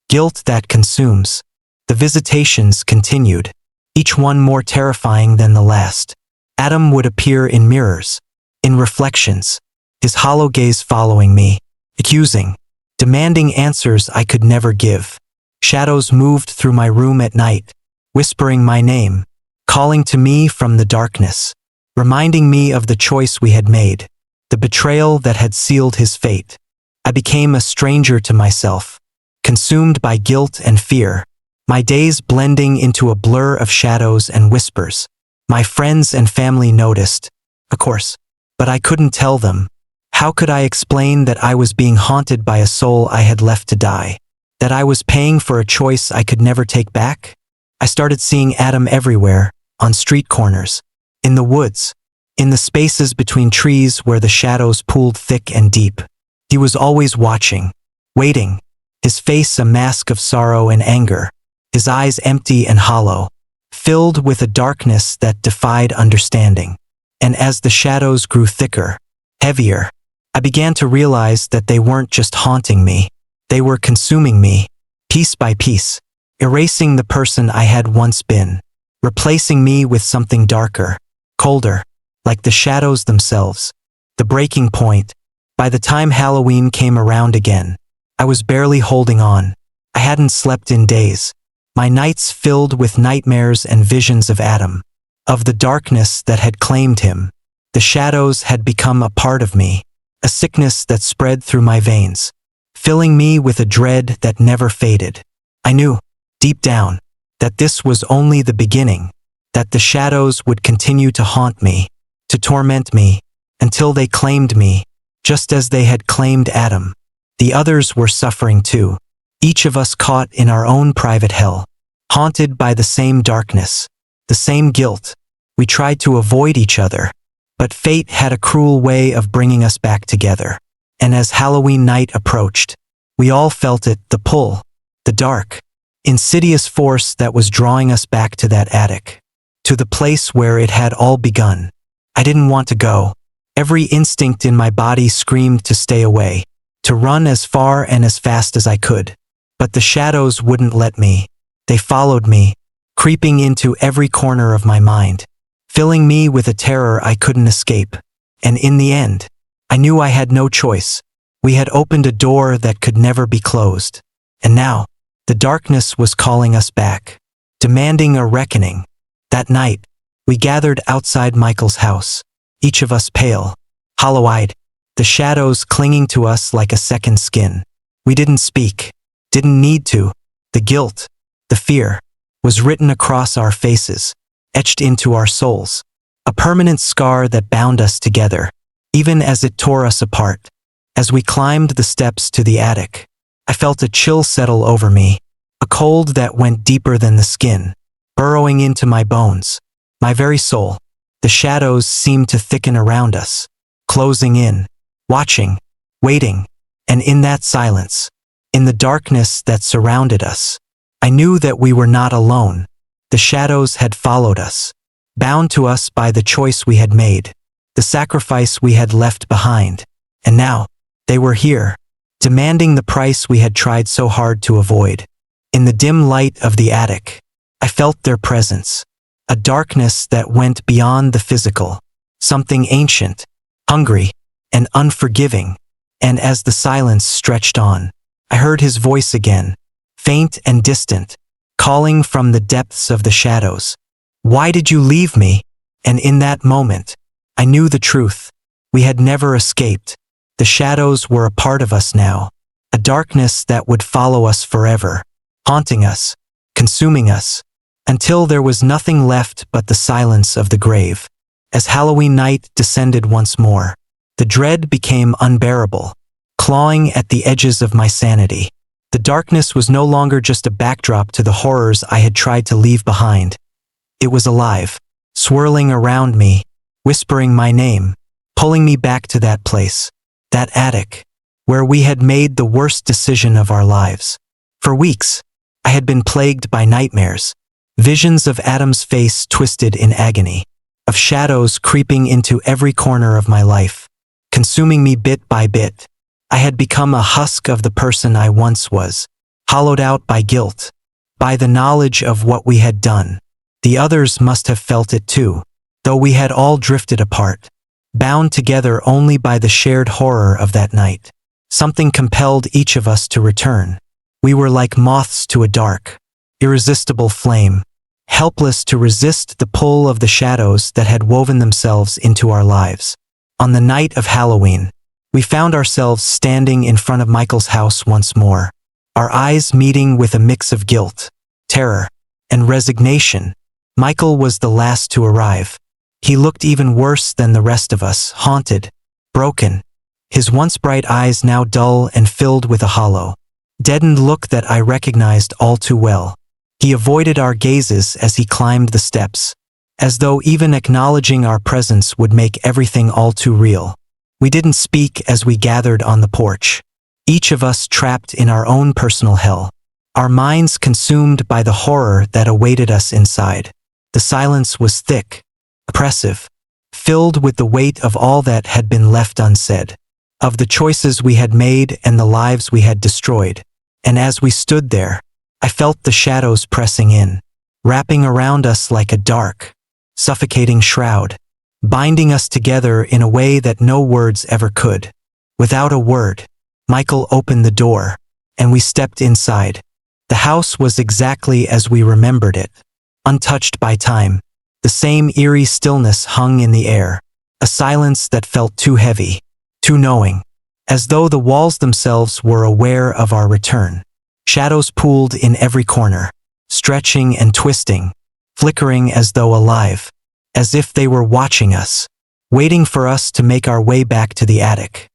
Guilt that consumes. The visitations continued, each one more terrifying than the last. Adam would appear in mirrors, in reflections, his hollow gaze following me, accusing, demanding answers I could never give. Shadows moved through my room at night, whispering my name, calling to me from the darkness, reminding me of the choice we had made, the betrayal that had sealed his fate. I became a stranger to myself, consumed by guilt and fear, my days blending into a blur of shadows and whispers. My friends and family noticed, of course, but I couldn't tell them. How could I explain that I was being haunted by a soul I had left to die? That I was paying for a choice I could never take back? I started seeing Adam everywhere, on street corners, in the woods, in the spaces between trees where the shadows pooled thick and deep. He was always watching, waiting, his face a mask of sorrow and anger, his eyes empty and hollow, filled with a darkness that defied understanding. And as the shadows grew thicker, heavier, I began to realize that they weren't just haunting me, they were consuming me, piece by piece, erasing the person I had once been, replacing me with something darker, colder, like the shadows themselves. The breaking point. By the time Halloween came around again, I was barely holding on. I hadn't slept in days. My nights filled with nightmares and visions of Adam, of the darkness that had claimed him. The shadows had become a part of me, a sickness that spread through my veins, filling me with a dread that never faded. I knew, deep down, that this was only the beginning, that the shadows would continue to haunt me, to torment me, until they claimed me, just as they had claimed Adam. The others were suffering too, each of us caught in our own private hell, haunted by the same darkness, the same guilt. We tried to avoid each other, but fate had a cruel way of bringing us back together. And as Halloween night approached, we all felt it, the pull, the dark, insidious force that was drawing us back to that attic, to the place where it had all begun. I didn't want to go. Every instinct in my body screamed to stay away, to run as far and as fast as I could. But the shadows wouldn't let me. They followed me, creeping into every corner of my mind, filling me with a terror I couldn't escape. And in the end, I knew I had no choice. We had opened a door that could never be closed. And now, the darkness was calling us back, demanding a reckoning. That night, we gathered outside Michael's house, each of us pale, hollow-eyed, the shadows clinging to us like a second skin. We didn't speak, didn't need to. The guilt, the fear, was written across our faces, etched into our souls, a permanent scar that bound us together, even as it tore us apart. As we climbed the steps to the attic, I felt a chill settle over me, a cold that went deeper than the skin, burrowing into my bones, my very soul. The shadows seemed to thicken around us, closing in, watching, waiting, and in that silence, in the darkness that surrounded us, I knew that we were not alone. The shadows had followed us, bound to us by the choice we had made, the sacrifice we had left behind. And now, they were here, demanding the price we had tried so hard to avoid. In the dim light of the attic, I felt their presence, a darkness that went beyond the physical, something ancient, hungry, and unforgiving. And as the silence stretched on, I heard his voice again, faint and distant, calling from the depths of the shadows. "Why did you leave me?" And in that moment, I knew the truth. We had never escaped. The shadows were a part of us now, a darkness that would follow us forever, haunting us, consuming us, until there was nothing left but the silence of the grave. As Halloween night descended once more, the dread became unbearable, clawing at the edges of my sanity. The darkness was no longer just a backdrop to the horrors I had tried to leave behind. It was alive, swirling around me, whispering my name, pulling me back to that place, that attic, where we had made the worst decision of our lives. For weeks, I had been plagued by nightmares, visions of Adam's face twisted in agony, of shadows creeping into every corner of my life, consuming me bit by bit. I had become a husk of the person I once was, hollowed out by guilt, by the knowledge of what we had done. The others must have felt it too, though we had all drifted apart, bound together only by the shared horror of that night. Something compelled each of us to return. We were like moths to a dark, irresistible flame, helpless to resist the pull of the shadows that had woven themselves into our lives. On the night of Halloween, we found ourselves standing in front of Michael's house once more, our eyes meeting with a mix of guilt, terror, and resignation. Michael was the last to arrive. He looked even worse than the rest of us, haunted, broken, his once bright eyes now dull and filled with a hollow, deadened look that I recognized all too well. He avoided our gazes as he climbed the steps, as though even acknowledging our presence would make everything all too real. We didn't speak as we gathered on the porch, each of us trapped in our own personal hell, our minds consumed by the horror that awaited us inside. The silence was thick, oppressive, filled with the weight of all that had been left unsaid, of the choices we had made and the lives we had destroyed. And as we stood there, I felt the shadows pressing in, wrapping around us like a dark, suffocating shroud, binding us together in a way that no words ever could. Without a word, Michael opened the door, and we stepped inside. The house was exactly as we remembered it, untouched by time. The same eerie stillness hung in the air, a silence that felt too heavy, too knowing, as though the walls themselves were aware of our return. Shadows pooled in every corner, stretching and twisting, flickering as though alive, as if they were watching us, waiting for us to make our way back to the attic.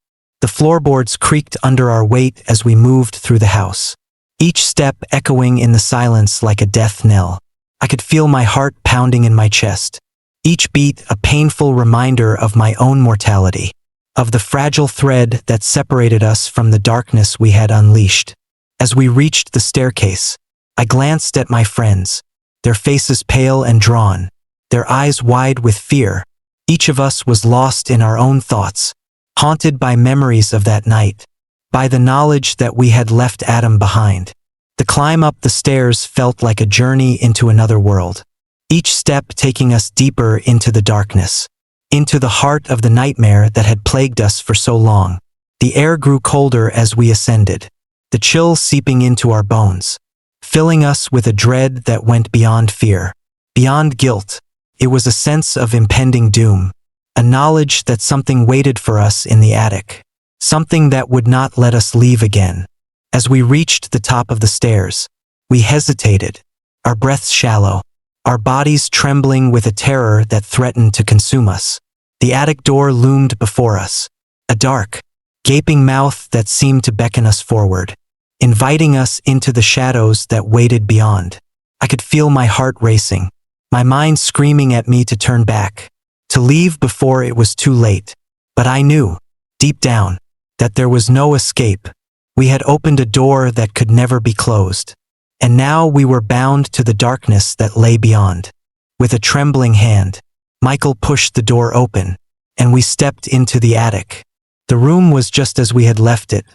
The floorboards creaked under our weight as we moved through the house, each step echoing in the silence like a death knell. I could feel my heart pounding in my chest, each beat a painful reminder of my own mortality, of the fragile thread that separated us from the darkness we had unleashed. As we reached the staircase, I glanced at my friends, their faces pale and drawn, their eyes wide with fear. Each of us was lost in our own thoughts, haunted by memories of that night, by the knowledge that we had left Adam behind. The climb up the stairs felt like a journey into another world, each step taking us deeper into the darkness, into the heart of the nightmare that had plagued us for so long. The air grew colder as we ascended, the chill seeping into our bones, filling us with a dread that went beyond fear, beyond guilt. It was a sense of impending doom, a knowledge that something waited for us in the attic, something that would not let us leave again. As we reached the top of the stairs, we hesitated, our breaths shallow, our bodies trembling with a terror that threatened to consume us. The attic door loomed before us, a dark, gaping mouth that seemed to beckon us forward, inviting us into the shadows that waited beyond. I could feel my heart racing, my mind screaming at me to turn back, to leave before it was too late. But I knew, deep down, that there was no escape. We had opened a door that could never be closed. and now we were bound to the darkness that lay beyond. With a trembling hand, Michael pushed the door open, and we stepped into the attic. The room was just as we had left it,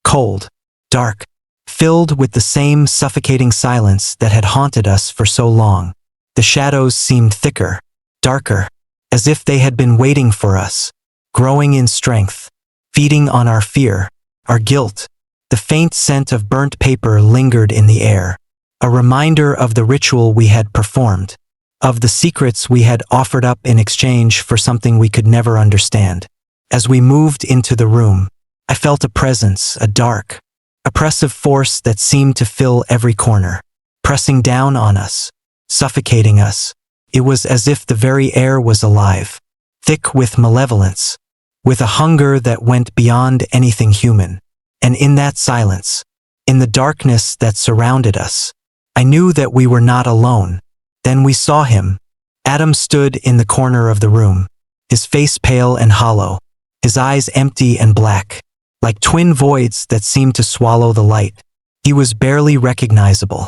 cold, dark, filled with the same suffocating silence that had haunted us for so long. The shadows seemed thicker, darker, as if they had been waiting for us, growing in strength, feeding on our fear, our guilt. The faint scent of burnt paper lingered in the air, a reminder of the ritual we had performed, of the secrets we had offered up in exchange for something we could never understand. As we moved into the room, I felt a presence, a dark, oppressive force that seemed to fill every corner, pressing down on us, suffocating us. It was as if the very air was alive, thick with malevolence, with a hunger that went beyond anything human. And in that silence, in the darkness that surrounded us, I knew that we were not alone. Then we saw him. Adam stood in the corner of the room, his face pale and hollow, his eyes empty and black, like twin voids that seemed to swallow the light. He was barely recognizable,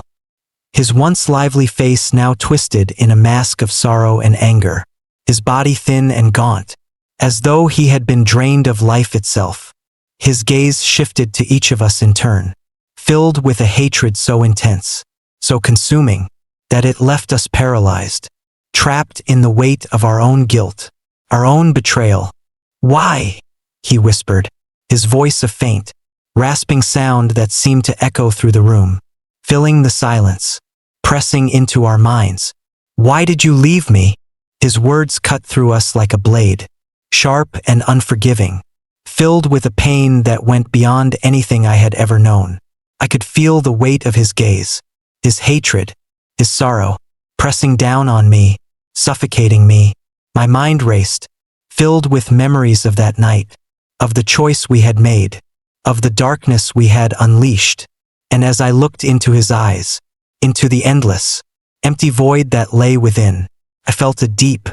his once lively face now twisted in a mask of sorrow and anger, his body thin and gaunt, as though he had been drained of life itself. His gaze shifted to each of us in turn, filled with a hatred so intense, so consuming, that it left us paralyzed, trapped in the weight of our own guilt, our own betrayal. "Why?" he whispered, his voice a faint, rasping sound that seemed to echo through the room, filling the silence, pressing into our minds. "Why did you leave me?" His words cut through us like a blade, sharp and unforgiving, filled with a pain that went beyond anything I had ever known. I could feel the weight of his gaze, his hatred, his sorrow, pressing down on me, suffocating me. My mind raced, filled with memories of that night, of the choice we had made, of the darkness we had unleashed. And as I looked into his eyes, into the endless, empty void that lay within, I felt a deep,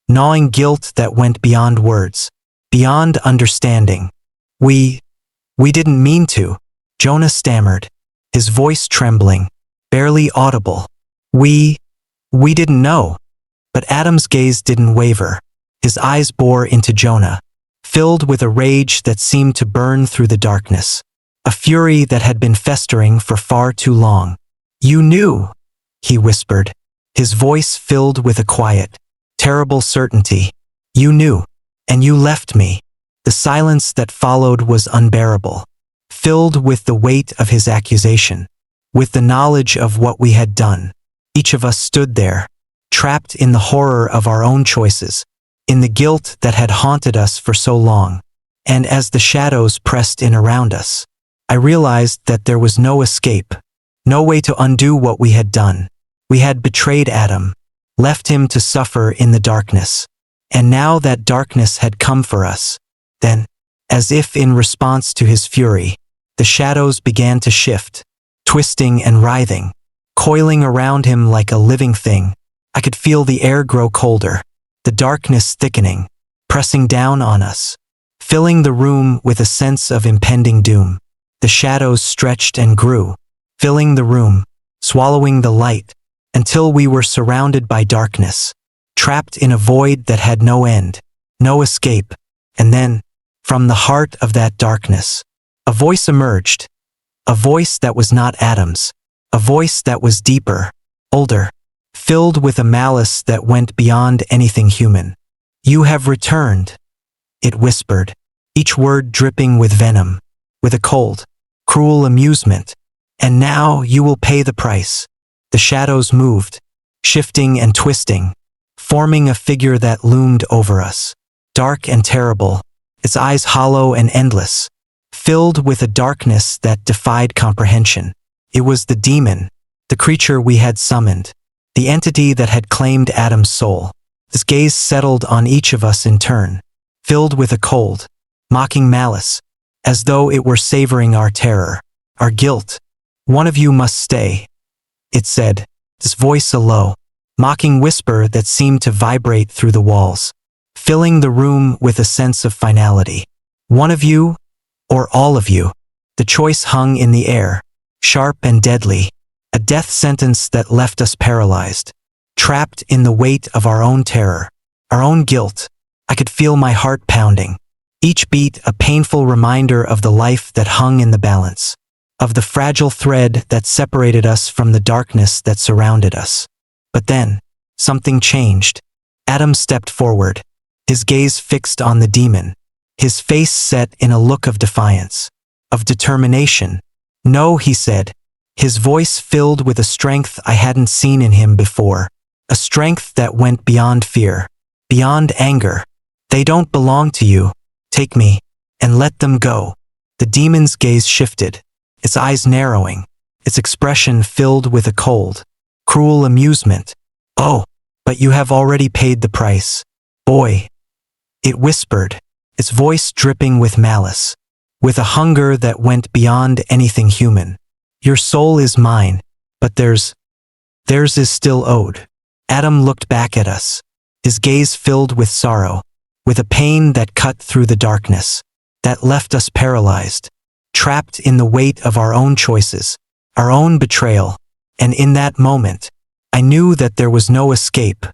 gnawing guilt that went beyond words, beyond understanding. We didn't mean to," Jonah stammered, his voice trembling, barely audible. We didn't know." But Adam's gaze didn't waver. His eyes bore into Jonah, filled with a rage that seemed to burn through the darkness, a fury that had been festering for far too long. "You knew," he whispered, his voice filled with a quiet, terrible certainty. "You knew, and you left me." The silence that followed was unbearable, filled with the weight of his accusation, with the knowledge of what we had done. Each of us stood there, trapped in the horror of our own choices, in the guilt that had haunted us for so long. And as the shadows pressed in around us, I realized that there was no escape, no way to undo what we had done. We had betrayed Adam, left him to suffer in the darkness. And now that darkness had come for us. Then, as if in response to his fury, the shadows began to shift, twisting and writhing, coiling around him like a living thing. I could feel the air grow colder, the darkness thickening, pressing down on us, filling the room with a sense of impending doom. The shadows stretched and grew, filling the room, swallowing the light, until we were surrounded by darkness, trapped in a void that had no end, no escape. And then, from the heart of that darkness, a voice emerged, a voice that was not Adam's, a voice that was deeper, older, filled with a malice that went beyond anything human. "You have returned," it whispered, each word dripping with venom, with a cold, cruel amusement. "And now you will pay the price." The shadows moved, shifting and twisting, forming a figure that loomed over us, dark and terrible, its eyes hollow and endless, filled with a darkness that defied comprehension. It was the demon, the creature we had summoned, the entity that had claimed Adam's soul. His gaze settled on each of us in turn, filled with a cold, mocking malice, as though it were savoring our terror, our guilt. "One of you must stay," it said, this voice a low, mocking whisper that seemed to vibrate through the walls, filling the room with a sense of finality. "One of you, or all of you?" The choice hung in the air, sharp and deadly, a death sentence that left us paralyzed, trapped in the weight of our own terror, our own guilt. I could feel my heart pounding, each beat a painful reminder of the life that hung in the balance, of the fragile thread that separated us from the darkness that surrounded us. But then, something changed. Adam stepped forward, his gaze fixed on the demon, his face set in a look of defiance, of determination. "No," he said, his voice filled with a strength I hadn't seen in him before, a strength that went beyond fear, beyond anger. "They don't belong to you. Take me, and let them go." The demon's gaze shifted, its eyes narrowing, its expression filled with a cold, cruel amusement. "Oh, but you have already paid the price, boy," it whispered, its voice dripping with malice, with a hunger that went beyond anything human. "Your soul is mine, but theirs is still owed." Adam looked back at us, his gaze filled with sorrow, with a pain that cut through the darkness, that left us paralyzed, trapped in the weight of our own choices, our own betrayal. And in that moment, I knew that there was no escape,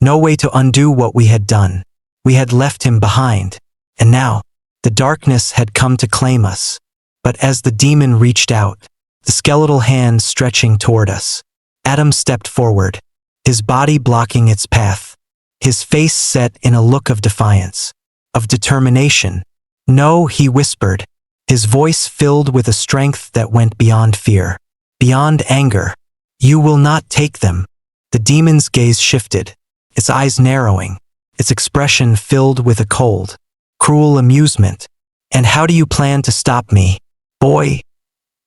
no way to undo what we had done. We had left him behind, and now, the darkness had come to claim us. But as the demon reached out, the skeletal hand stretching toward us, Adam stepped forward, his body blocking its path, his face set in a look of defiance, of determination. "No," he whispered, his voice filled with a strength that went beyond fear, beyond anger. "You will not take them." The demon's gaze shifted, its eyes narrowing, its expression filled with a cold, cruel amusement. "And how do you plan to stop me, boy?"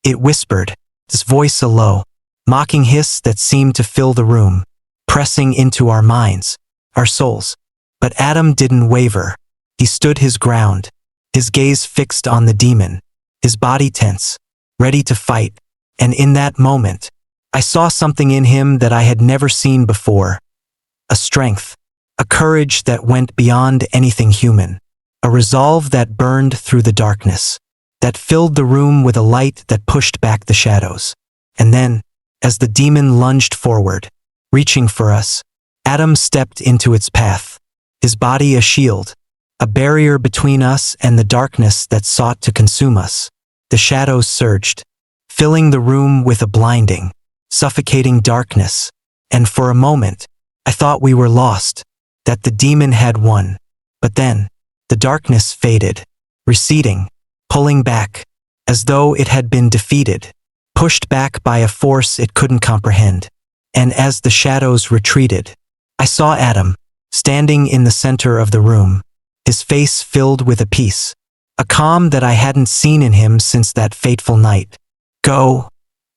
it whispered, his voice a low, mocking hiss that seemed to fill the room, pressing into our minds, our souls. But Adam didn't waver. He stood his ground, his gaze fixed on the demon, his body tense, ready to fight. And in that moment, I saw something in him that I had never seen before. A strength, a courage that went beyond anything human, a resolve that burned through the darkness, that filled the room with a light that pushed back the shadows. And then, as the demon lunged forward, reaching for us, Adam stepped into its path, his body a shield, a barrier between us and the darkness that sought to consume us. The shadows surged, filling the room with a blinding, suffocating darkness, and for a moment, I thought we were lost, that the demon had won. But then, the darkness faded, receding, pulling back, as though it had been defeated, pushed back by a force it couldn't comprehend. And as the shadows retreated, I saw Adam, standing in the center of the room, his face filled with a peace, a calm that I hadn't seen in him since that fateful night. "Go,"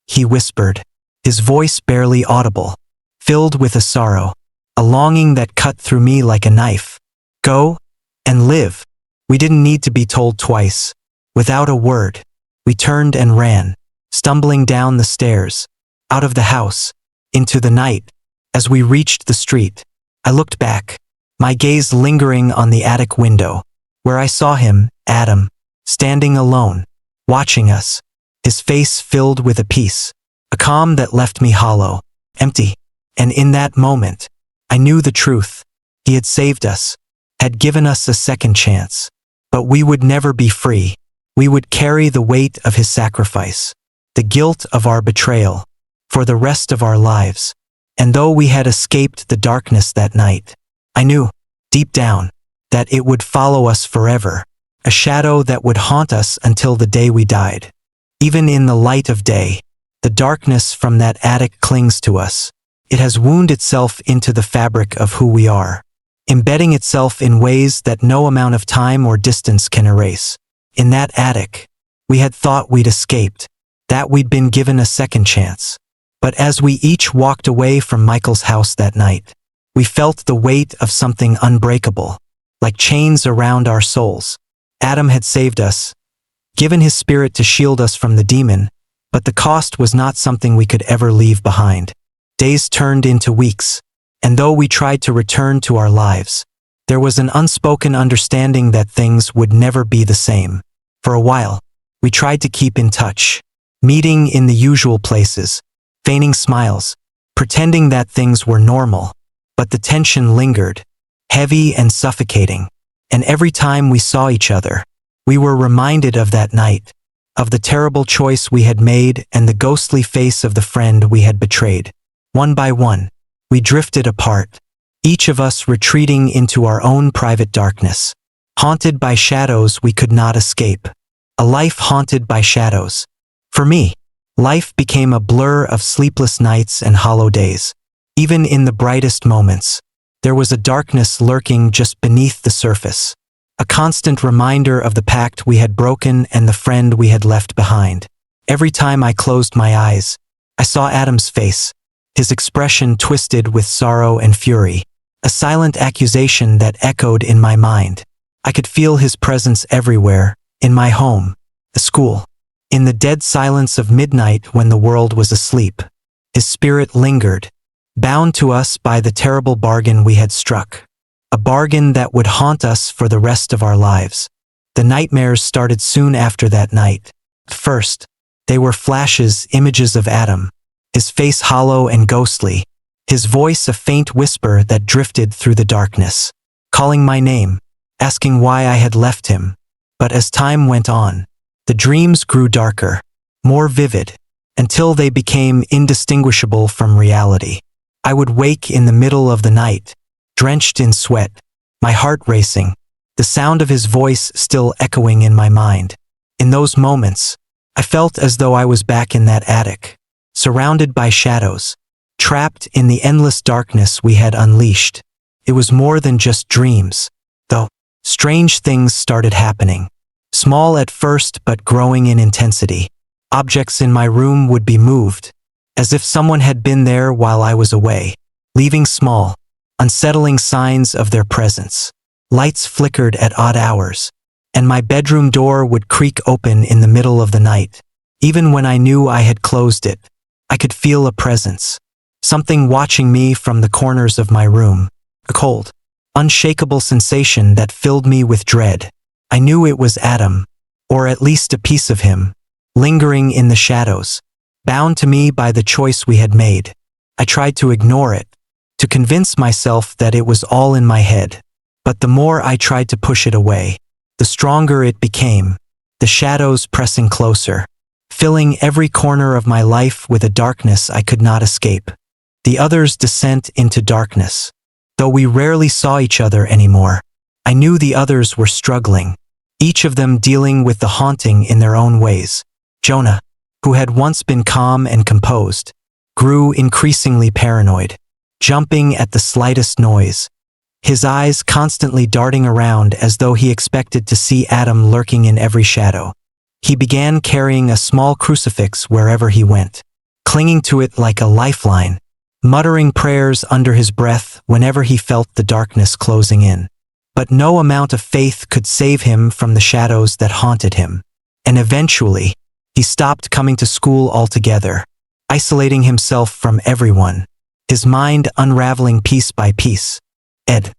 he whispered, his voice barely audible, filled with a sorrow, a longing that cut through me like a knife. "Go and live." We didn't need to be told twice. Without a word, we turned and ran, stumbling down the stairs, out of the house, into the night. As we reached the street, I looked back, my gaze lingering on the attic window, where I saw him, Adam, standing alone, watching us, his face filled with a peace, a calm that left me hollow, empty. And in that moment, I knew the truth. He had saved us, had given us a second chance. But we would never be free. We would carry the weight of his sacrifice, the guilt of our betrayal, for the rest of our lives. And though we had escaped the darkness that night, I knew, deep down, that it would follow us forever, a shadow that would haunt us until the day we died. Even in the light of day, the darkness from that attic clings to us. It has wound itself into the fabric of who we are, embedding itself in ways that no amount of time or distance can erase. In that attic, we had thought we'd escaped, that we'd been given a second chance. But as we each walked away from Michael's house that night, we felt the weight of something unbreakable, like chains around our souls. Adam had saved us, given his spirit to shield us from the demon, but the cost was not something we could ever leave behind. Days turned into weeks, and though we tried to return to our lives, there was an unspoken understanding that things would never be the same. For a while, we tried to keep in touch, meeting in the usual places, feigning smiles, pretending that things were normal. But the tension lingered, heavy and suffocating. And every time we saw each other, we were reminded of that night, of the terrible choice we had made and the ghostly face of the friend we had betrayed. One by one, we drifted apart, each of us retreating into our own private darkness, haunted by shadows we could not escape. A life haunted by shadows. For me, life became a blur of sleepless nights and hollow days. Even in the brightest moments, there was a darkness lurking just beneath the surface, a constant reminder of the pact we had broken and the friend we had left behind. Every time I closed my eyes, I saw Adam's face, his expression twisted with sorrow and fury, a silent accusation that echoed in my mind. I could feel his presence everywhere, in my home, the school, in the dead silence of midnight when the world was asleep. His spirit lingered, bound to us by the terrible bargain we had struck, a bargain that would haunt us for the rest of our lives. The nightmares started soon after that night. First, they were flashes, images of Adam, his face hollow and ghostly, his voice a faint whisper that drifted through the darkness, calling my name, asking why I had left him. But as time went on, the dreams grew darker, more vivid, until they became indistinguishable from reality. I would wake in the middle of the night, drenched in sweat, my heart racing, the sound of his voice still echoing in my mind. In those moments, I felt as though I was back in that attic, surrounded by shadows, trapped in the endless darkness we had unleashed. It was more than just dreams, though. Strange things started happening, small at first but growing in intensity. Objects in my room would be moved, as if someone had been there while I was away, leaving small, unsettling signs of their presence. Lights flickered at odd hours, and my bedroom door would creak open in the middle of the night. Even when I knew I had closed it, I could feel a presence, something watching me from the corners of my room, a cold, unshakable sensation that filled me with dread. I knew it was Adam, or at least a piece of him, lingering in the shadows, bound to me by the choice we had made. I tried to ignore it, to convince myself that it was all in my head. But the more I tried to push it away, the stronger it became, the shadows pressing closer, filling every corner of my life with a darkness I could not escape. The other's descent into darkness. Though we rarely saw each other anymore, I knew the others were struggling, each of them dealing with the haunting in their own ways. Jonah, who had once been calm and composed, grew increasingly paranoid, jumping at the slightest noise, his eyes constantly darting around as though he expected to see Adam lurking in every shadow. He began carrying a small crucifix wherever he went, clinging to it like a lifeline, muttering prayers under his breath whenever he felt the darkness closing in. But no amount of faith could save him from the shadows that haunted him. And eventually, he stopped coming to school altogether, isolating himself from everyone, his mind unraveling piece by piece. Ed,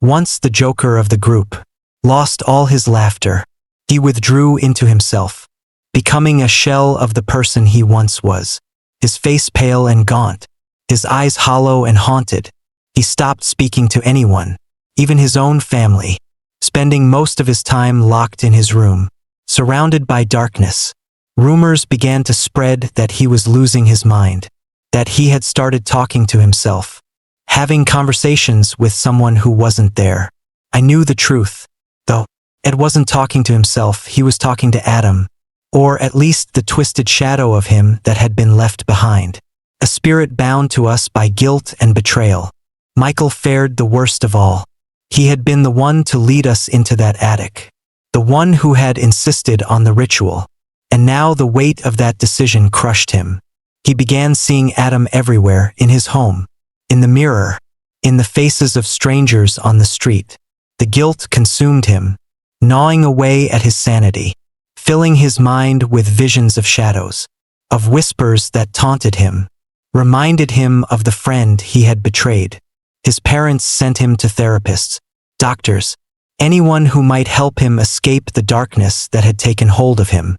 once the joker of the group, lost all his laughter. He withdrew into himself, becoming a shell of the person he once was, his face pale and gaunt, his eyes hollow and haunted. He stopped speaking to anyone, even his own family, spending most of his time locked in his room, surrounded by darkness. Rumors began to spread that he was losing his mind, that he had started talking to himself, having conversations with someone who wasn't there. I knew the truth, though. Ed wasn't talking to himself, he was talking to Adam, or at least the twisted shadow of him that had been left behind. A spirit bound to us by guilt and betrayal. Michael fared the worst of all. He had been the one to lead us into that attic, the one who had insisted on the ritual, and now the weight of that decision crushed him. He began seeing Adam everywhere, in his home, in the mirror, in the faces of strangers on the street. The guilt consumed him, gnawing away at his sanity, filling his mind with visions of shadows, of whispers that taunted him, reminded him of the friend he had betrayed. His parents sent him to therapists, doctors, anyone who might help him escape the darkness that had taken hold of him.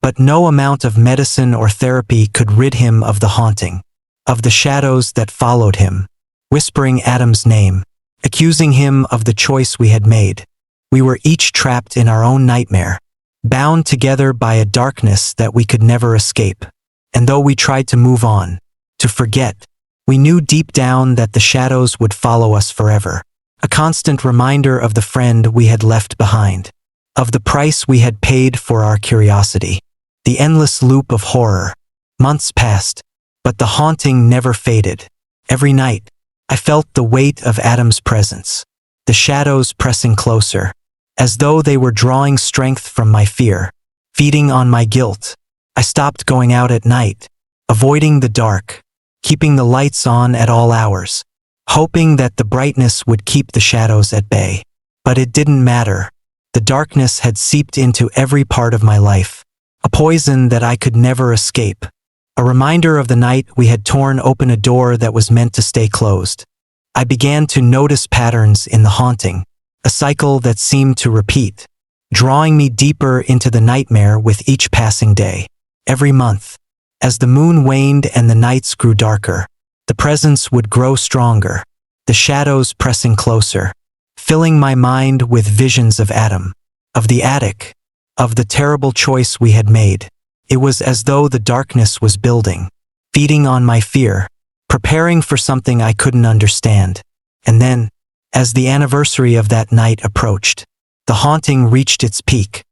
But no amount of medicine or therapy could rid him of the haunting, of the shadows that followed him, whispering Adam's name, accusing him of the choice we had made. We were each trapped in our own nightmare, bound together by a darkness that we could never escape. And though we tried to move on, to forget, we knew deep down that the shadows would follow us forever, a constant reminder of the friend we had left behind, of the price we had paid for our curiosity. The endless loop of horror. Months passed, but the haunting never faded. Every night, I felt the weight of Adam's presence, the shadows pressing closer, as though they were drawing strength from my fear, feeding on my guilt. I stopped going out at night, avoiding the dark, keeping the lights on at all hours, hoping that the brightness would keep the shadows at bay. But it didn't matter. The darkness had seeped into every part of my life, a poison that I could never escape, a reminder of the night we had torn open a door that was meant to stay closed. I began to notice patterns in the haunting, a cycle that seemed to repeat, drawing me deeper into the nightmare with each passing day. Every month, as the moon waned and the nights grew darker, the presence would grow stronger, the shadows pressing closer, filling my mind with visions of Adam, of the attic, of the terrible choice we had made. It was as though the darkness was building, feeding on my fear, preparing for something I couldn't understand. And then, as the anniversary of that night approached, the haunting reached its peak.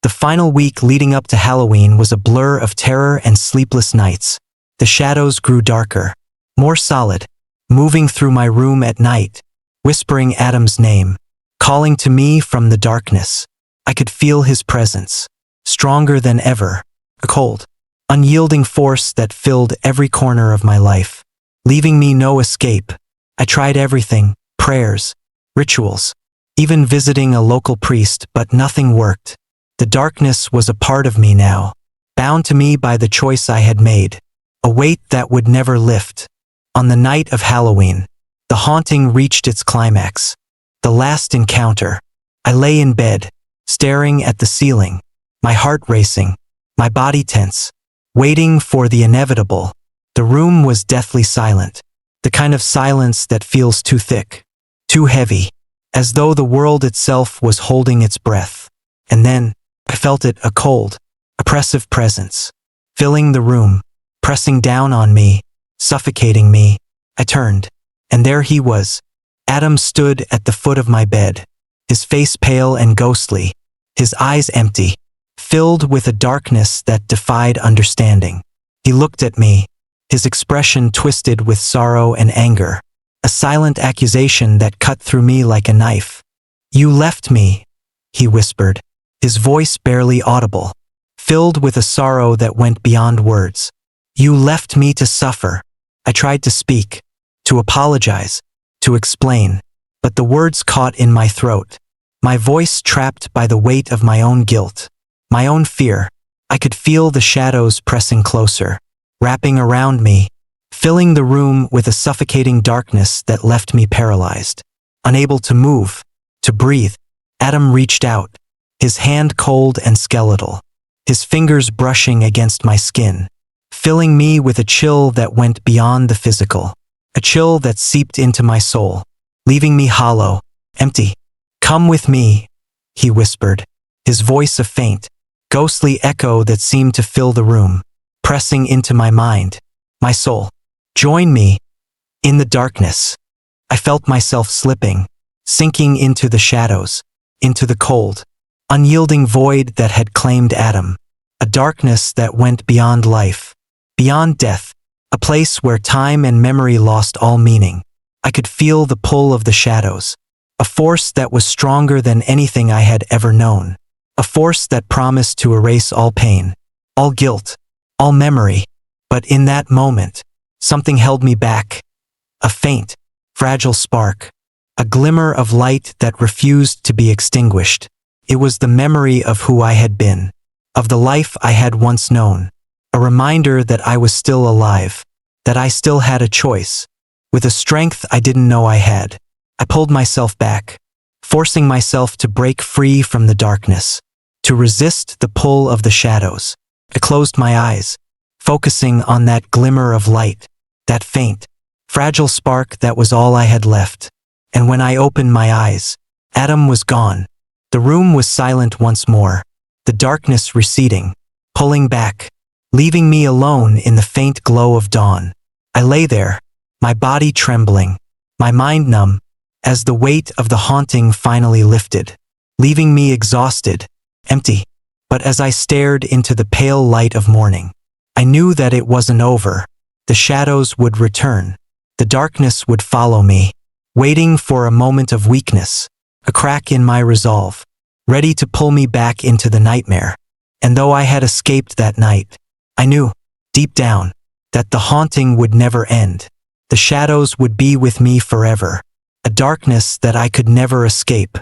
The final week leading up to Halloween was a blur of terror and sleepless nights. The shadows grew darker, more solid, moving through my room at night, whispering Adam's name, calling to me from the darkness. I could feel his presence, stronger than ever, a cold, unyielding force that filled every corner of my life, leaving me no escape. I tried everything, prayers, rituals, even visiting a local priest, but nothing worked. The darkness was a part of me now, bound to me by the choice I had made, a weight that would never lift. On the night of Halloween, the haunting reached its climax, the last encounter. I lay in bed, staring at the ceiling, my heart racing, my body tense, waiting for the inevitable. The room was deathly silent, the kind of silence that feels too thick, too heavy, as though the world itself was holding its breath. And then, I felt it, a cold, oppressive presence, filling the room, pressing down on me, suffocating me. I turned, and there he was. Adam stood at the foot of my bed, his face pale and ghostly, his eyes empty, filled with a darkness that defied understanding. He looked at me, his expression twisted with sorrow and anger, a silent accusation that cut through me like a knife. "You left me," he whispered, his voice barely audible, filled with a sorrow that went beyond words. "You left me to suffer." I tried to speak, to apologize, to explain, but the words caught in my throat, my voice trapped by the weight of my own guilt, my own fear. I could feel the shadows pressing closer, wrapping around me, filling the room with a suffocating darkness that left me paralyzed, unable to move, to breathe. Adam reached out, his hand cold and skeletal, his fingers brushing against my skin, filling me with a chill that went beyond the physical, a chill that seeped into my soul, leaving me hollow, empty. "Come with me," he whispered, his voice a faint, ghostly echo that seemed to fill the room, pressing into my mind, my soul. "Join me." In the darkness, I felt myself slipping, sinking into the shadows, into the cold, unyielding void that had claimed Adam, a darkness that went beyond life, beyond death, a place where time and memory lost all meaning. I could feel the pull of the shadows, a force that was stronger than anything I had ever known, a force that promised to erase all pain, all guilt, all memory. But in that moment, something held me back, a faint, fragile spark, a glimmer of light that refused to be extinguished. It was the memory of who I had been, of the life I had once known, a reminder that I was still alive, that I still had a choice. With a strength I didn't know I had, I pulled myself back, forcing myself to break free from the darkness, to resist the pull of the shadows. I closed my eyes, focusing on that glimmer of light, that faint, fragile spark that was all I had left. And when I opened my eyes, Adam was gone. The room was silent once more, the darkness receding, pulling back, leaving me alone in the faint glow of dawn. I lay there, my body trembling, my mind numb, as the weight of the haunting finally lifted, leaving me exhausted, empty. But as I stared into the pale light of morning, I knew that it wasn't over. The shadows would return. The darkness would follow me, waiting for a moment of weakness, a crack in my resolve, ready to pull me back into the nightmare. And though I had escaped that night, I knew, deep down, that the haunting would never end. The shadows would be with me forever, a darkness that I could never escape,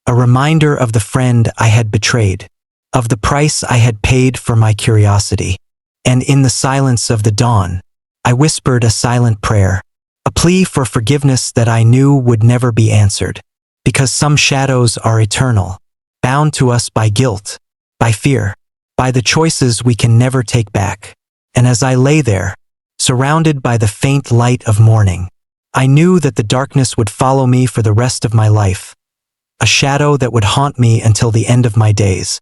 a reminder of the friend I had betrayed, of the price I had paid for my curiosity. And in the silence of the dawn, I whispered a silent prayer, a plea for forgiveness that I knew would never be answered, because some shadows are eternal, bound to us by guilt, by fear, by the choices we can never take back. And as I lay there, surrounded by the faint light of morning, I knew that the darkness would follow me for the rest of my life, a shadow that would haunt me until the end of my days.